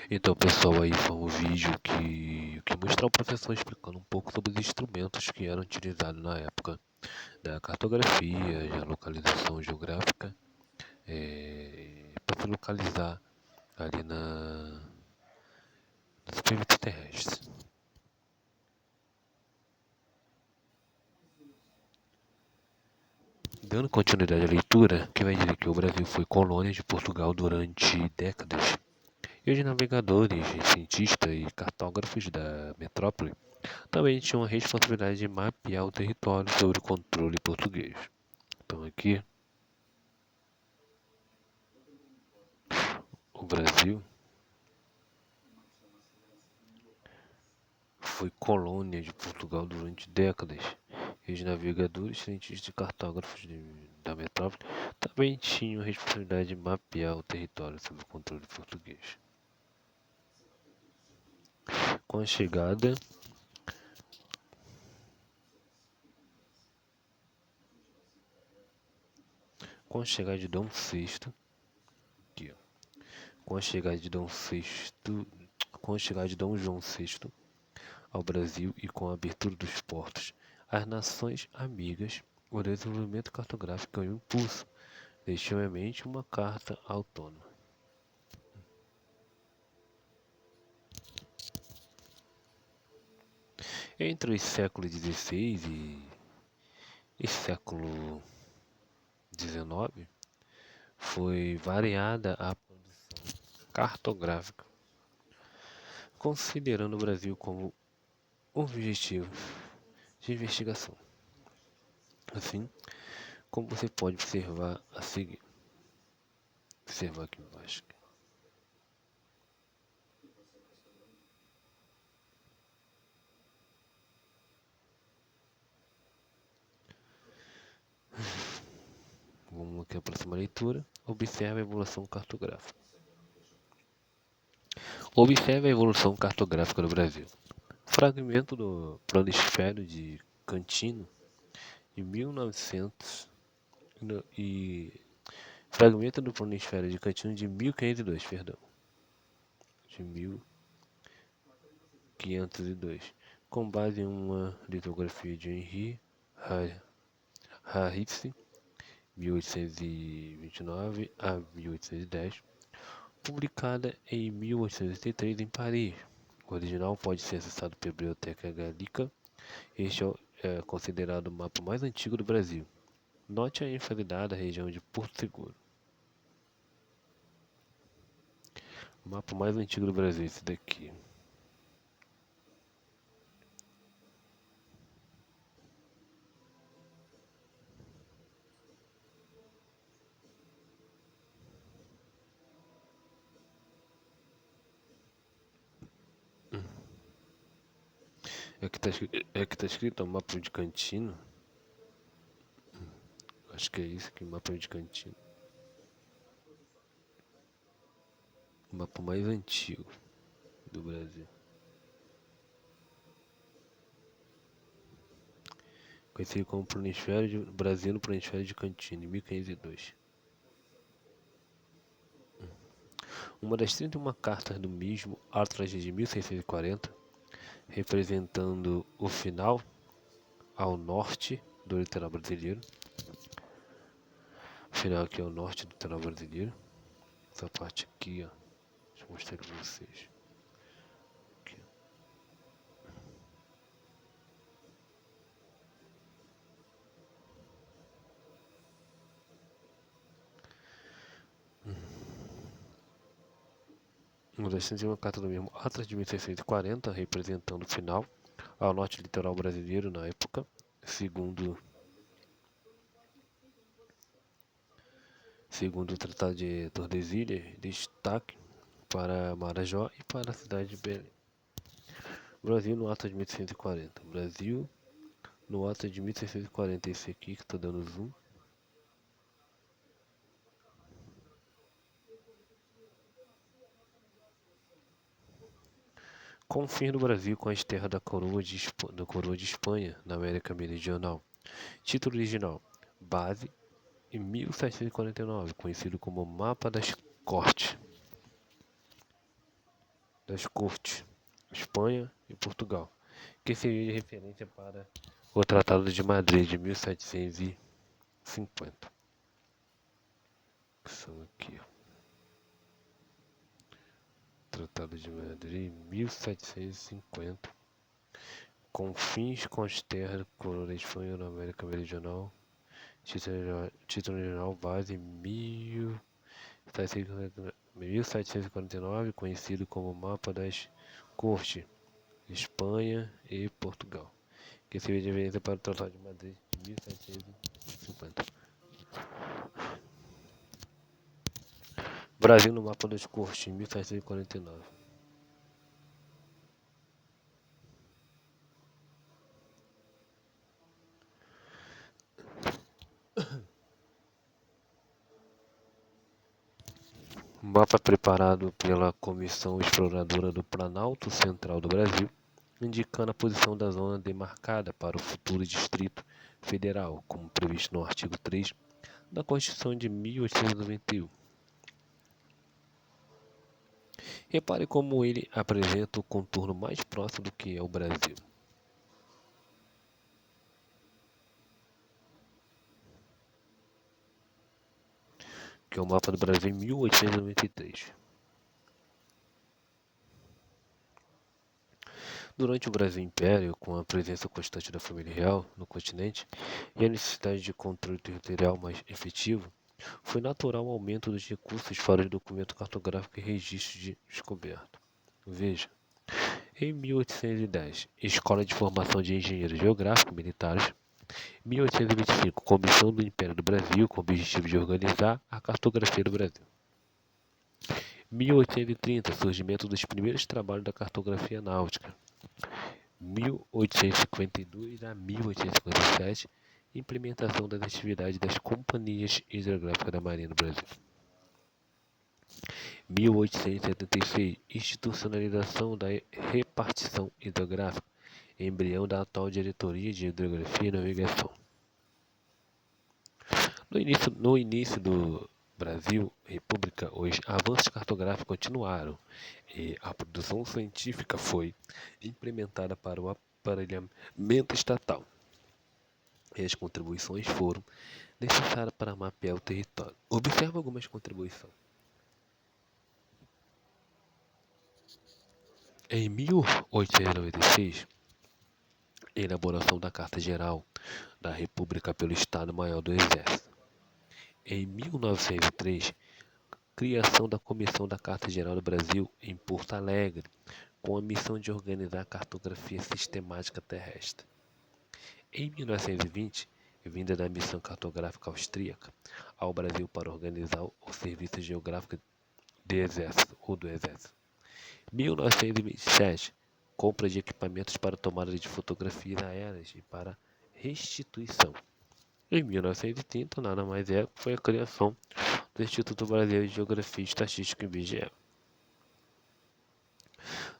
Então, pessoal, aí foi um vídeo que mostrou o professor explicando um pouco sobre os instrumentos que eram utilizados na época da cartografia, da localização geográfica, para se localizar ali nos superfícies terrestres. Dando continuidade à leitura, que vai dizer que o Brasil foi colônia de Portugal durante décadas. E os navegadores, cientistas e cartógrafos da metrópole também tinham a responsabilidade de mapear o território sob o controle português. Então aqui, o Brasil foi colônia de Portugal durante décadas. E os navegadores, cientistas e cartógrafos da metrópole também tinham a responsabilidade de mapear o território sob o controle português. Com a chegada de Dom VI, aqui, ó, com a chegada de Dom VI, com a chegada de Dom João VI ao Brasil e com a abertura dos portos às nações amigas, o desenvolvimento cartográfico ganhou impulso, deixou em mente uma carta autônoma. Entre os séculos XVI e século XIX, foi variada a produção cartográfica, considerando o Brasil como objetivo de investigação. Assim, como você pode observar a seguir. Observar aqui embaixo. Vamos aqui à próxima leitura. Observe a evolução cartográfica. Observe a evolução cartográfica do Brasil. Fragmento do planisfério de Cantino de 1900 e fragmento do planisfério de Cantino de 1502, perdão. De 1502, com base em uma litografia de Henri Harrisse, 1829 a 1810, publicada em 1883 em Paris. O original pode ser acessado pela Biblioteca Gallica. Este é considerado o mapa mais antigo do Brasil. Note a ênfase dada à região de Porto Seguro. O mapa mais antigo do Brasil, esse daqui. É que tá escrito o mapa de Cantino. Acho que é isso aqui, mapa de Cantino. O mapa mais antigo do Brasil. Conhecido como Planisfério de Brasil no Planisfério de Cantino, em 1502. Uma das 31 cartas do mesmo Atlas de 1640, representando o final ao norte do litoral brasileiro. O final aqui ao norte do litoral brasileiro. Essa parte aqui, ó. Deixa eu mostrar aqui pra vocês. Aqui. Uma das 31 cartas do mesmo Atlas de 1640, representando o final ao norte do litoral brasileiro na época, segundo o Tratado de Tordesilhas, destaque para Marajó e para a cidade de Belém. Brasil no ato de 1640. Brasil no ato de 1640. Esse aqui que está dando zoom. Com o fim do Brasil com as terras da coroa de Espanha na América Meridional. Título original: Base em 1749, conhecido como Mapa das Cortes. das cortes, Espanha e Portugal, que serviu de referência para o Tratado de Madrid de 1750. Que são aqui, ó. Tratado de Madrid, 1750. Com fins com as terras coroa da Espanha na América Meridional. Título General Base 1749, conhecido como Mapa das Cortes, Espanha e Portugal, que serviu de referência para o Tratado de Madrid de 1750. Brasil no Mapa das Cortes, 1749. Mapa preparado pela Comissão Exploradora do Planalto Central do Brasil, indicando a posição da zona demarcada para o futuro Distrito Federal, como previsto no artigo 3 da Constituição de 1891. Repare como ele apresenta o contorno mais próximo do que é o Brasil. Que é o mapa do Brasil em 1893. Durante o Brasil Império, com a presença constante da família real no continente e a necessidade de controle territorial mais efetivo, foi natural o aumento dos recursos para o documento cartográfico e registro de descoberta. Veja, em 1810, Escola de Formação de Engenheiros Geográficos Militares, 1825, Comissão do Império do Brasil, com o objetivo de organizar a cartografia do Brasil. 1830, surgimento dos primeiros trabalhos da cartografia náutica. 1852 a 1857, implementação das atividades das companhias hidrográficas da Marinha do Brasil. 1876, institucionalização da repartição hidrográfica, embrião da atual diretoria de hidrografia e navegação. No início do Brasil, República, os avanços cartográficos continuaram e a produção científica foi implementada para o aparelhamento estatal. E as contribuições foram necessárias para mapear o território. Observe algumas contribuições. Em 1896, elaboração da Carta Geral da República pelo Estado-Maior do Exército. Em 1903, criação da Comissão da Carta Geral do Brasil em Porto Alegre, com a missão de organizar a cartografia sistemática terrestre. Em 1920, vinda da missão cartográfica austríaca ao Brasil para organizar o Serviço Geográfico do Exército. 1927, compra de equipamentos para tomada de fotografias aéreas e para restituição. Em 1930, nada mais foi a criação do Instituto Brasileiro de Geografia e Estatística, IBGE.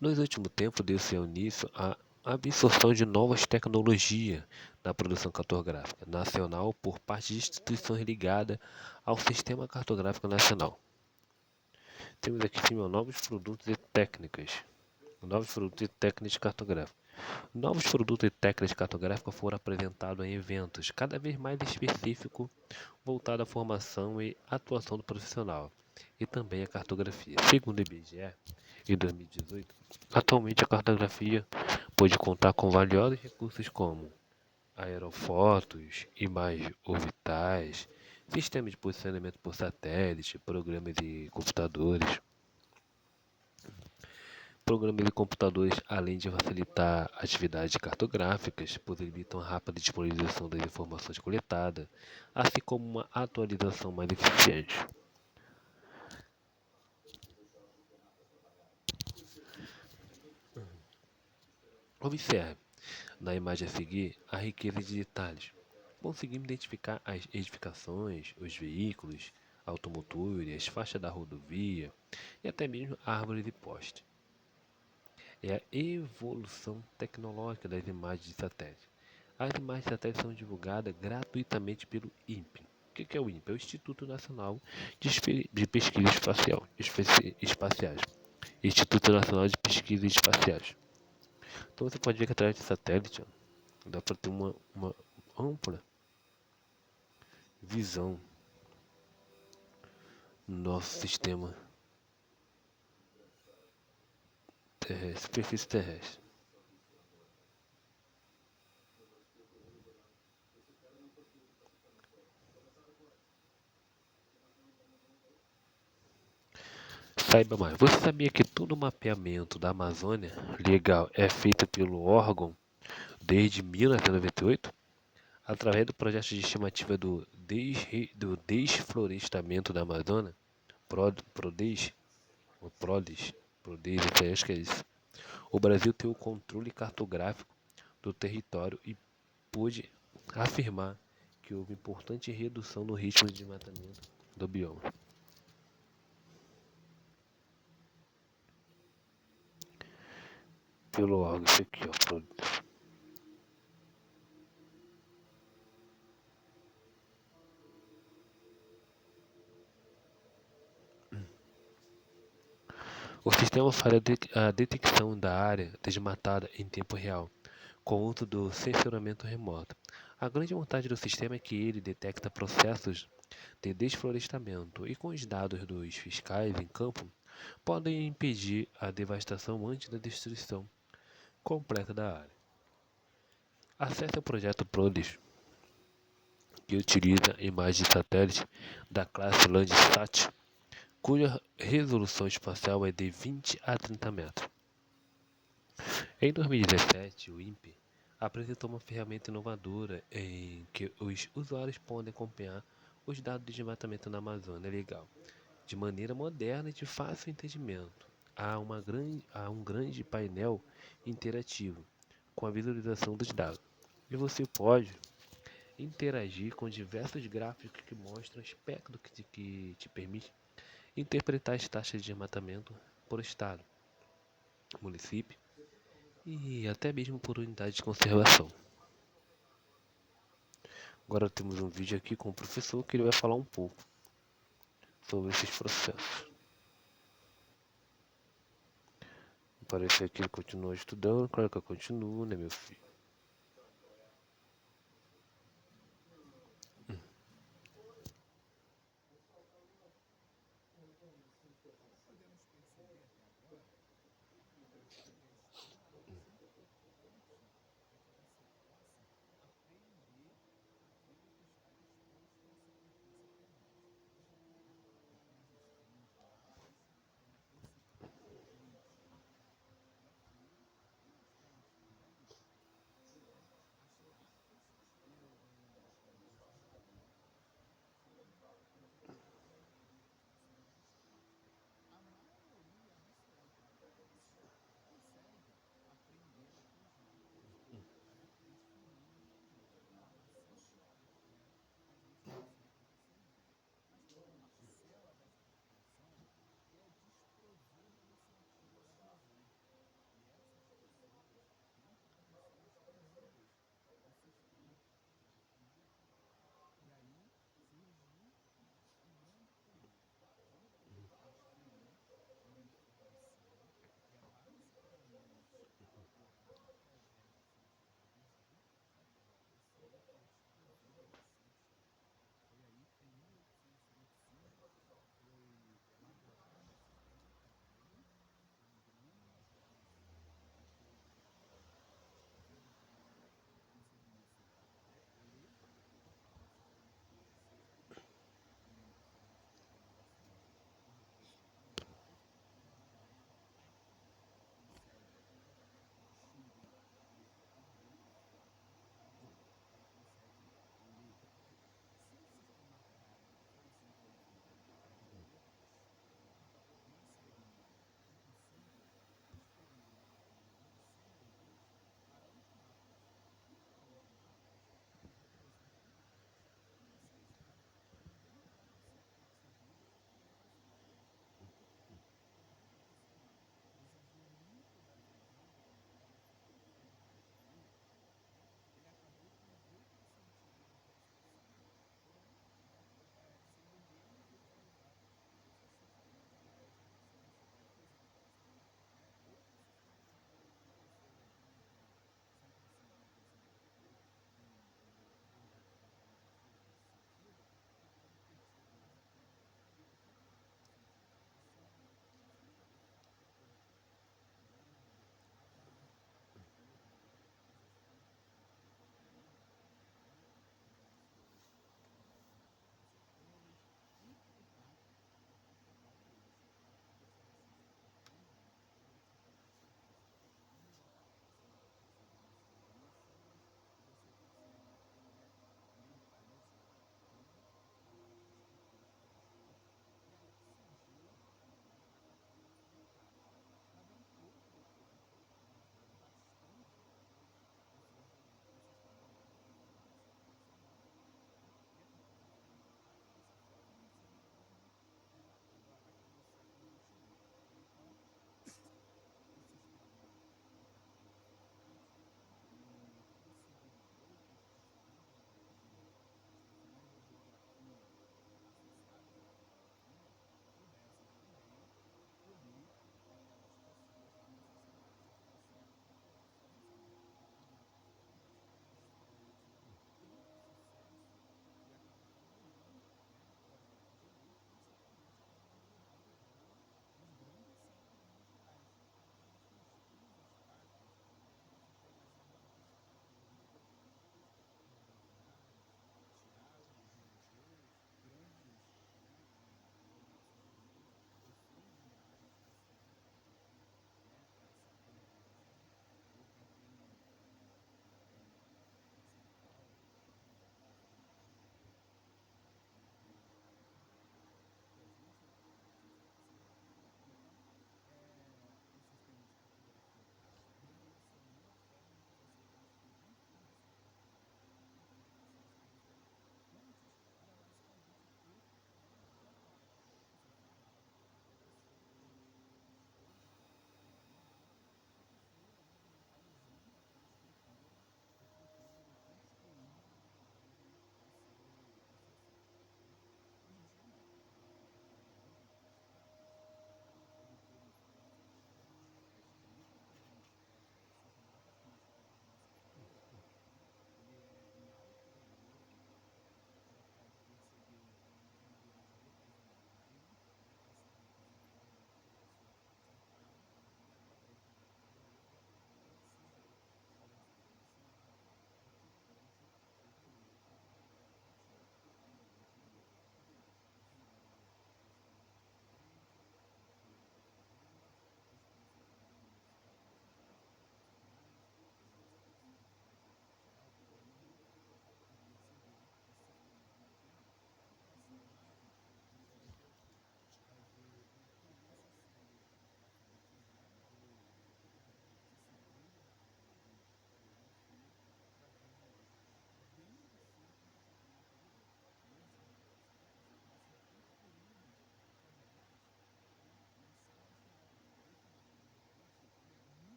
Nos últimos tempos, deu-se início à absorção de novas tecnologias na produção cartográfica nacional por parte de instituições ligadas ao Sistema Cartográfico Nacional. Temos aqui em cima novos produtos e técnicas. Cartográficos. Novos produtos e técnicas cartográficas foram apresentados em eventos cada vez mais específicos voltados à formação e atuação do profissional e também à cartografia. Segundo o IBGE, em 2018, atualmente a cartografia pode contar com valiosos recursos como aerofotos, imagens orbitais, sistemas de posicionamento por satélite, programas de computadores, além de facilitar atividades cartográficas, possibilitam a rápida disponibilização das informações coletadas, assim como uma atualização mais eficiente. Observe, na imagem a seguir, a riqueza de detalhes. Conseguimos identificar as edificações, os veículos, automotores, as faixas da rodovia e até mesmo árvores e postes. É a evolução tecnológica das imagens de satélite. As imagens de satélite são divulgadas gratuitamente pelo INPE. O que é o INPE? É o Instituto Nacional de Pesquisa Espaciais. Instituto Nacional de Pesquisas Espaciais. Então você pode ver que através de satélite, ó, dá para ter uma ampla visão no nosso sistema terrestre, superfície terrestre. Saiba mais. Você sabia que todo o mapeamento da Amazônia legal é feito pelo órgão desde 1998? Através do projeto de estimativa do desflorestamento da Amazônia, PRODES, o PRODES, acho que é isso. O Brasil tem o controle cartográfico do território e pôde afirmar que houve importante redução no ritmo de desmatamento do bioma. Pelo órgão, isso aqui, ó, PRODES. O sistema faz a detecção da área desmatada em tempo real, com o uso do sensoramento remoto. A grande vantagem do sistema é que ele detecta processos de desflorestamento e, com os dados dos fiscais em campo, podem impedir a devastação antes da destruição completa da área. Acesse o projeto PRODES, que utiliza imagens de satélite da classe Landsat, cuja resolução espacial é de 20 a 30 metros. Em 2017, o INPE apresentou uma ferramenta inovadora em que os usuários podem acompanhar os dados de desmatamento na Amazônia Legal de maneira moderna e de fácil entendimento. Há um grande painel interativo com a visualização dos dados e você pode interagir com diversos gráficos que mostram aspectos que te permite interpretar as taxas de desmatamento por estado, município e até mesmo por unidade de conservação. Agora temos um vídeo aqui com o professor que ele vai falar um pouco sobre esses processos. Parece que ele continua estudando, claro que eu continuo, né, meu filho?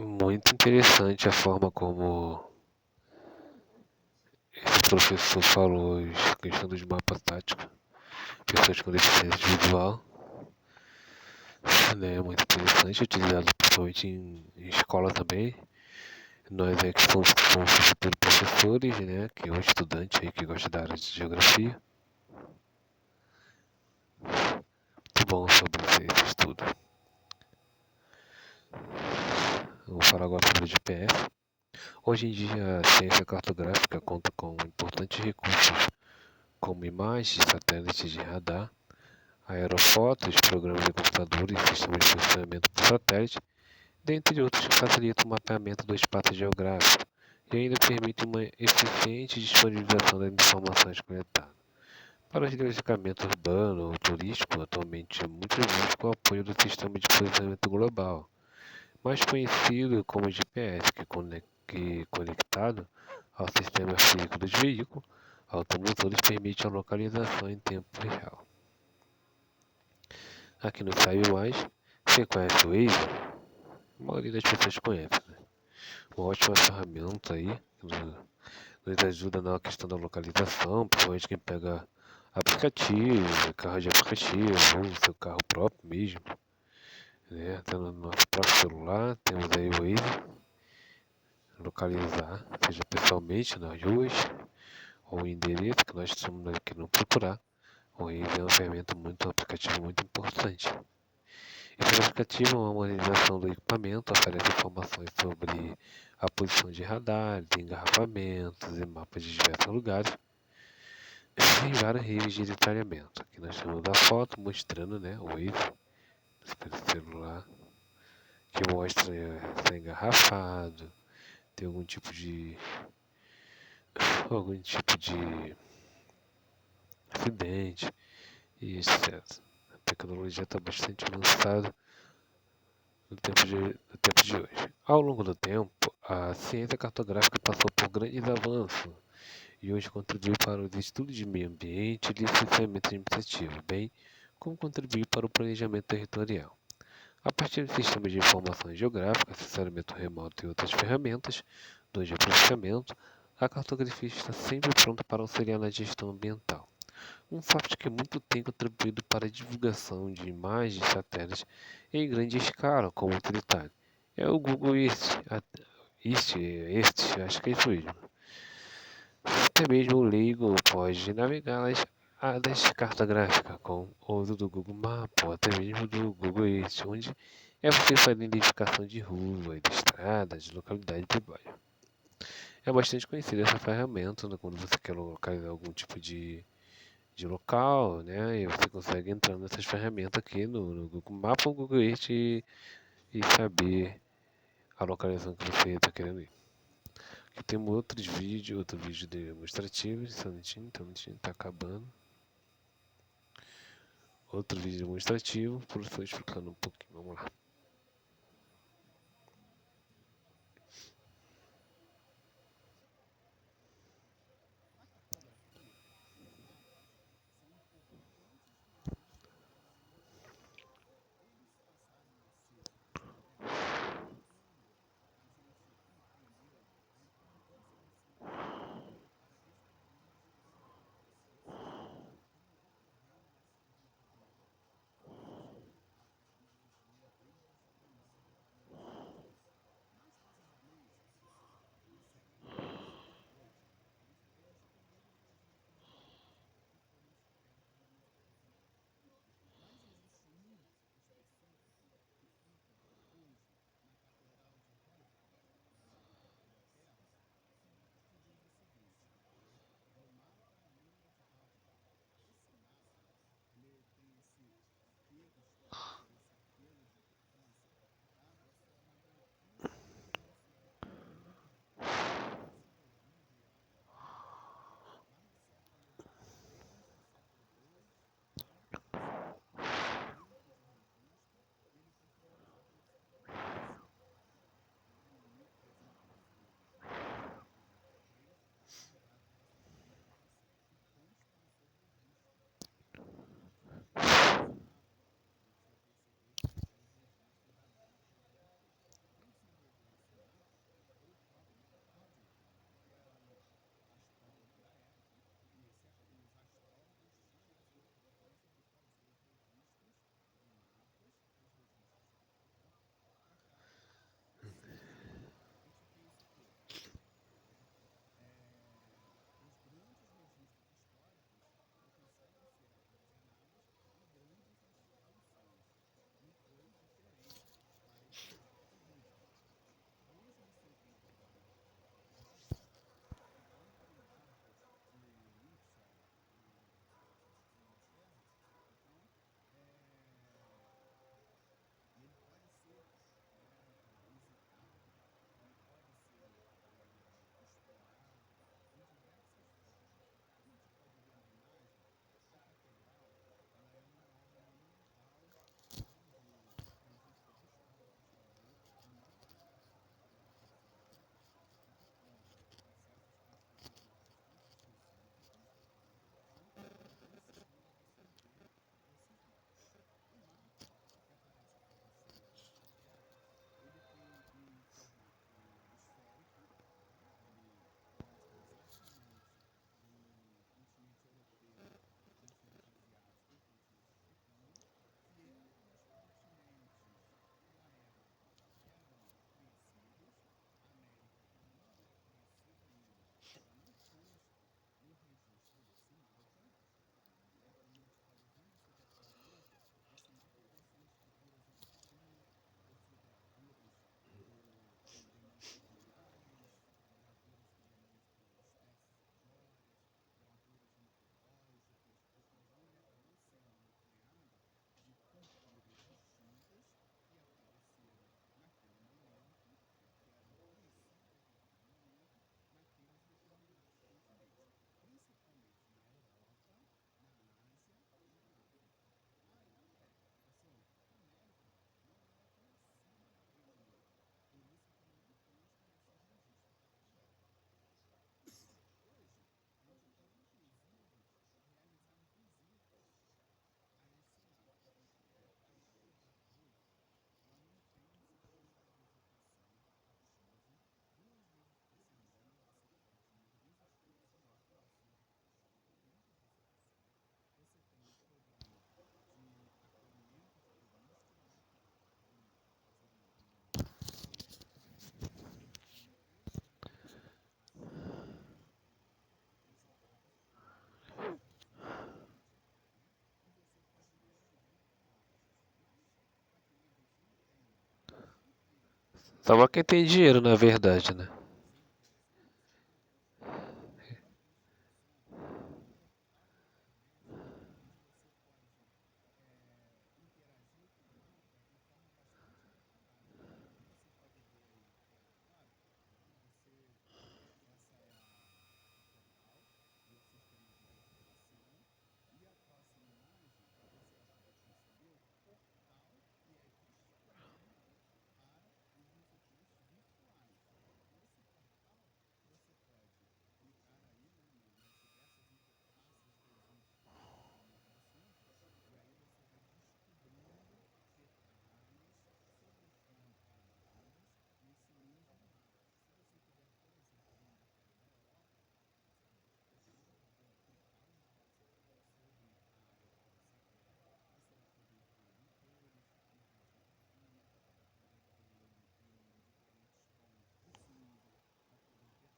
muito interessante a forma como esse professor falou a questão dos mapas táticos, pessoas com deficiência visual, né? Muito interessante, utilizado principalmente em escola também. Nós é que somos futuros professores, né? Que é um estudante aí que gosta da área de geografia. Muito bom sobre esse estudo. Vou falar agora sobre o GPS. Hoje em dia, a ciência cartográfica conta com importantes recursos, como imagens, satélites de radar, aerofotos, programas de computador e sistemas de funcionamento por satélite, dentre outros que facilitam o mapeamento do espaço geográfico e ainda permitem uma eficiente disponibilização das informações coletadas. Para o gerenciamento urbano ou turístico, atualmente é muito busca o apoio do Sistema de Posicionamento Global, mais conhecido como GPS, que conectado ao sistema físico dos veículos automotores permite a localização em tempo real. Aqui no Sabe Mais, você conhece o Waze? A maioria das pessoas conhece, né? Uma ótima ferramenta aí, nos ajuda na questão da localização, principalmente quem pega aplicativo, carro de aplicativo, ou seu carro próprio mesmo, né? Até no nosso próprio celular, temos aí o Waze, localizar, seja pessoalmente nas ruas, ou o endereço que nós estamos aqui no procurar. O Waze é uma ferramenta muito, um aplicativo muito importante. Esse aplicativo é uma monitorização do equipamento, oferece informações sobre a posição de radares, engarrafamentos e mapas de diversos lugares. Tem vários níveis de detalhamento. Aqui nós temos a foto mostrando, né, o Waze pelo celular, que mostra se é engarrafado, tem algum tipo de acidente e etc. A tecnologia está bastante avançada no tempo de hoje. Ao longo do tempo, a ciência cartográfica passou por grandes avanços e hoje contribui para os estudos de meio ambiente e licenciamento administrativo, bem como contribui para o planejamento territorial. A partir do sistema de informações geográficas, acessamento remoto e outras ferramentas do geoprocessamento, a cartografia está sempre pronta para auxiliar na gestão ambiental. Um fato que muito tem contribuído para a divulgação de imagens de satélites em grande escala como utilitário é o Google Earth. Acho que é isso mesmo. Até mesmo o leigo pode navegar nas áreas cartográficas com o uso do Google Maps ou até mesmo do Google Earth, onde é possível fazer identificação de ruas, de estradas, de localidades e bairros. É bastante conhecida essa ferramenta, né, quando você quer localizar algum tipo de local, né? E você consegue entrar nessas ferramentas aqui no Google Maps ou Google Earth e saber a localização que você está querendo ir. Aqui temos outro vídeo demonstrativo, só um minutinho, tá acabando. Outro vídeo demonstrativo, professor explicando um pouquinho, vamos lá. Só pra quem tem dinheiro, na verdade, né?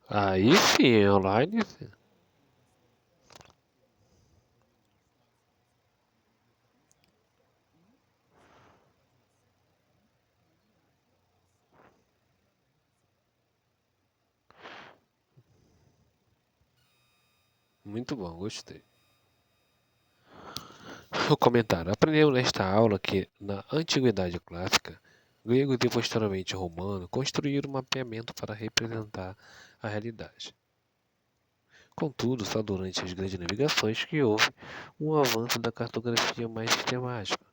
Aí sim, online. Sim. Muito bom, gostei. O comentário. Aprendemos nesta aula que, na Antiguidade Clássica, gregos e posteriormente romanos construíram um mapeamento para representar a realidade. Contudo, só durante as grandes navegações que houve um avanço da cartografia mais sistemática,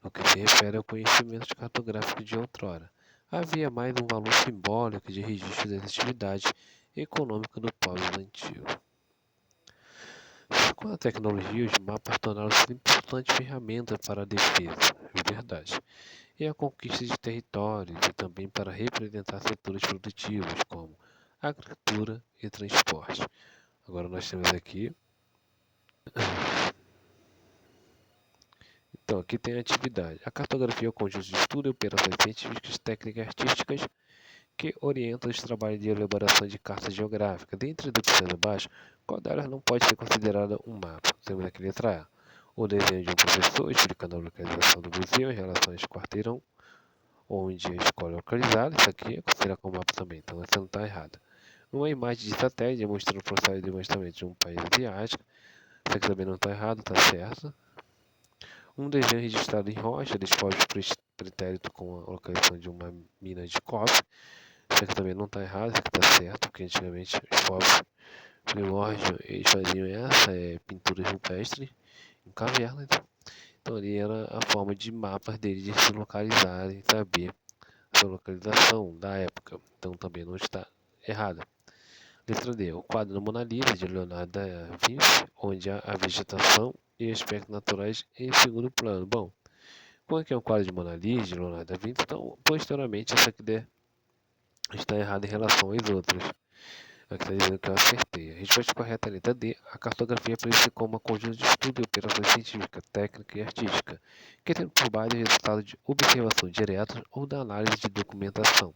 no que se refere ao conhecimento cartográfico de outrora. Havia mais um valor simbólico de registro das atividades econômicas do povo antigo. Com a tecnologia, os mapas tornaram-se importantes ferramentas para a defesa, é verdade, e a conquista de territórios e também para representar setores produtivos como agricultura e transporte. Agora nós temos aqui, então aqui tem a atividade. A cartografia é o conjunto de estudo e operações científicas, técnicas e artísticas que orientam os trabalhos de elaboração de cartas geográficas. Dentre as opções abaixo, qual delas não pode ser considerada um mapa? Temos aqui a letra A. O desenho de um professor explicando a localização do museu em relação ao quarteirão onde a escola é localizada. Isso aqui é considerado como mapa também, então essa não está errada. Uma imagem de satélite mostrando o processo de demonstramento de um país asiático. Isso aqui também não está errado, está certo. Um desenho registrado em rocha despoja o pretérito com a localização de uma mina de cobre. Isso aqui também não está errado, isso aqui está certo, porque antigamente os povos primórdios eles faziam essa pintura rupestre em cavernas. Então ali era a forma de mapas deles de se localizarem, saber a sua localização da época. Então também não está errada. Letra D. O quadro da Mona Lisa de Leonardo da Vinci, onde há a vegetação e aspectos naturais em segundo plano. Bom, como é que é um quadro de Mona Lisa de Leonardo da Vinci? Então, posteriormente, essa aqui está errada em relação às outras. Aqui está dizendo que eu acertei. A resposta correta é a letra D. A cartografia aparece como um conjunto de estudo e operações científica, técnica e artística, que tem por base o resultado de observação direta ou da análise de documentação.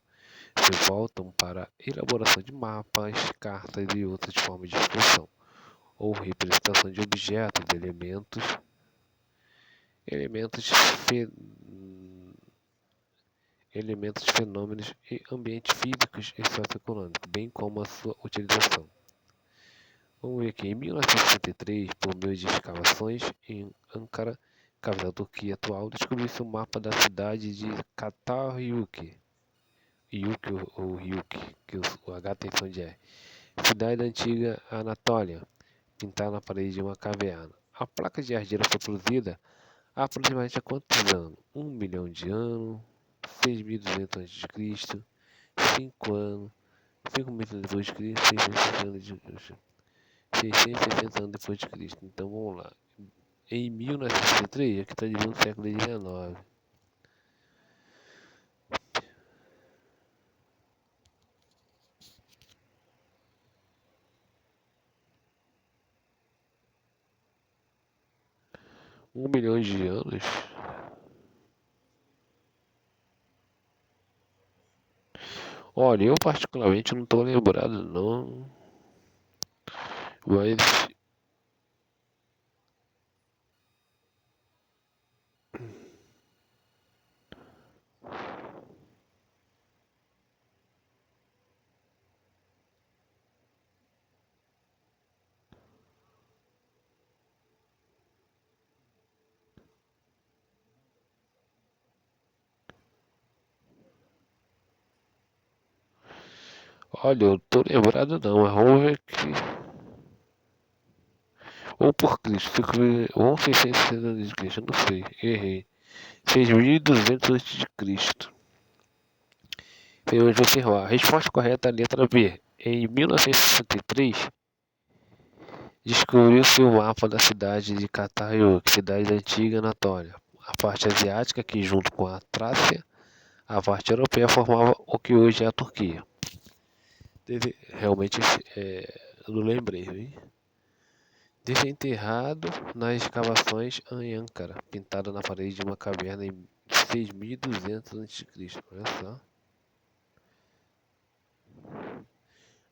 Se voltam para a elaboração de mapas, cartas e outras formas de expressão, ou representação de objetos, de elementos, fe- elementos, fenômenos e ambientes físicos e socioeconômicos, bem como a sua utilização. Vamos ver aqui, em 1963, por meio de escavações em Ankara, capital da Turquia atual, descobriu-se o mapa da cidade de Çatalhöyük, ou Ryuk, que o H tem som de R. Cidade da antiga Anatólia, pintada na parede de uma caverna. A placa de argila foi produzida há aproximadamente há quantos anos? 1 milhão de anos, 6.200 a.C., 5 anos, 5.000 depois de Cristo, 660 anos depois de Cristo. Então vamos lá. Em 1963, aqui está dizendo século XIX. Um milhão de anos? Olha, eu particularmente não estou lembrado não, mas Olha, eu tô lembrado não, mas vamos ver aqui. Ou por Cristo, ou 660 anos de Cristo, eu não sei, errei. 6.200 antes de Cristo. Vamos observar. A resposta correta é a letra B. Em 1963, descobriu-se o mapa da cidade de Cataiú, cidade antiga Anatólia. A parte asiática, que junto com a Trácia, a parte europeia formava o que hoje é a Turquia. Realmente, eu não lembrei, hein? Desenterrado nas escavações em Ankara, pintado na parede de uma caverna em 6.200 a.C. Olha só.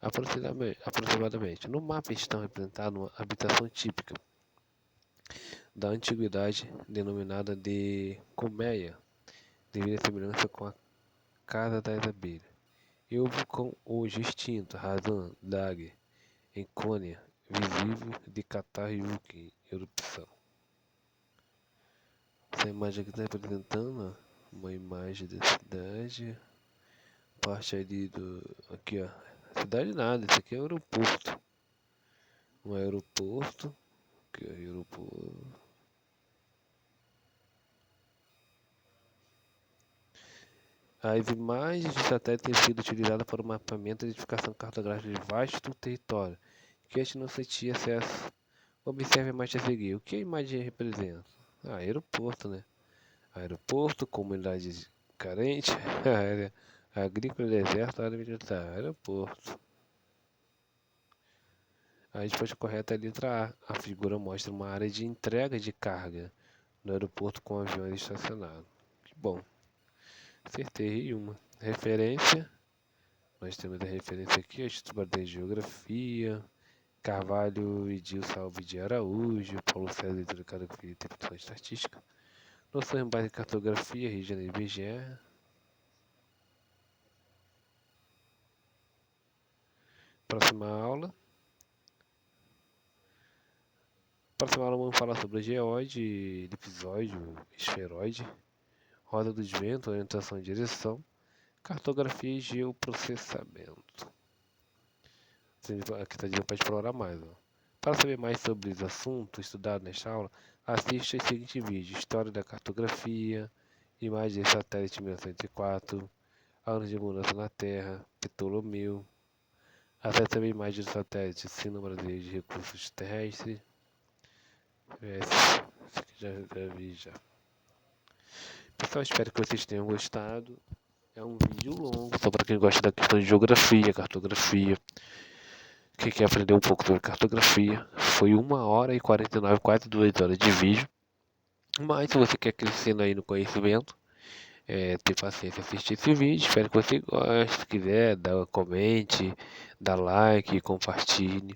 Aproximadamente. No mapa estão representadas uma habitação típica da antiguidade, denominada de colmeia, devido à semelhança com a Casa das Abelhas. E o vulcão hoje extinto, Razan Dag, em Cônia, visível de Cataiúque, em erupção. Essa imagem aqui está representando uma imagem da cidade, parte ali do... aqui ó, cidade nada, isso aqui é aeroporto. Um aeroporto, aqui ó, aeroporto. As imagens de satélite têm sido utilizadas para o mapeamento e identificação cartográfica de vasto território, que antes não se tinha acesso. Observe a imagem a seguir. O que a imagem representa? Ah, aeroporto, né? Aeroporto, comunidade carente, área agrícola, deserto, área militar. Aeroporto. A resposta correta é a letra A. A figura mostra uma área de entrega de carga no aeroporto com aviões estacionados. Que bom. Acertei uma. Referência. Nós temos a referência aqui, Estudo de Geografia, Carvalho e Dilson Alves de Araújo, Paulo César de Geografia e Interpretação Estatística, Noções Básicas de Cartografia, Rio de Janeiro IBGE. Próxima aula. Próxima aula vamos falar sobre a geóide, elipsoide, esferoide, roda dos ventos, orientação e direção, cartografia e geoprocessamento. Aqui está dizendo para explorar mais. Ó. Para saber mais sobre os assuntos estudados nesta aula, assista o seguinte vídeo: História da Cartografia, Imagens de Satélite 1904, Anos de Mudança na Terra, Ptolomeu, até também imagens de satélite, Ensino Brasileiro de Recursos Terrestres. Esse aqui já vi já. Pessoal, espero que vocês tenham gostado. É um vídeo longo, só para quem gosta da questão de geografia, cartografia. Quem quer aprender um pouco sobre cartografia, foi 1 hora e 49, quase 2 horas de vídeo. Mas se você quer crescendo aí no conhecimento, ter paciência assistir esse vídeo. Espero que você goste. Se quiser, comente, dá like, compartilhe.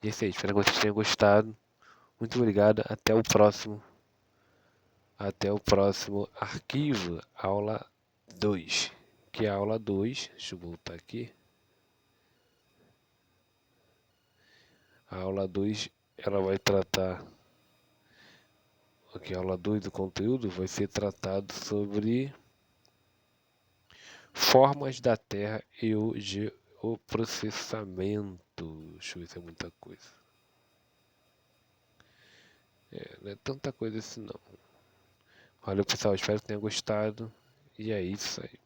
E é isso aí, espero que vocês tenham gostado. Muito obrigado, até o próximo. Até o próximo arquivo, aula 2. Que é a aula 2, deixa eu voltar aqui. A aula 2, ela vai tratar, aqui a aula 2 do conteúdo vai ser tratado sobre formas da Terra e o geoprocessamento. Deixa eu ver se é muita coisa. Não é tanta coisa assim não. Valeu pessoal, espero que tenham gostado. E é isso aí.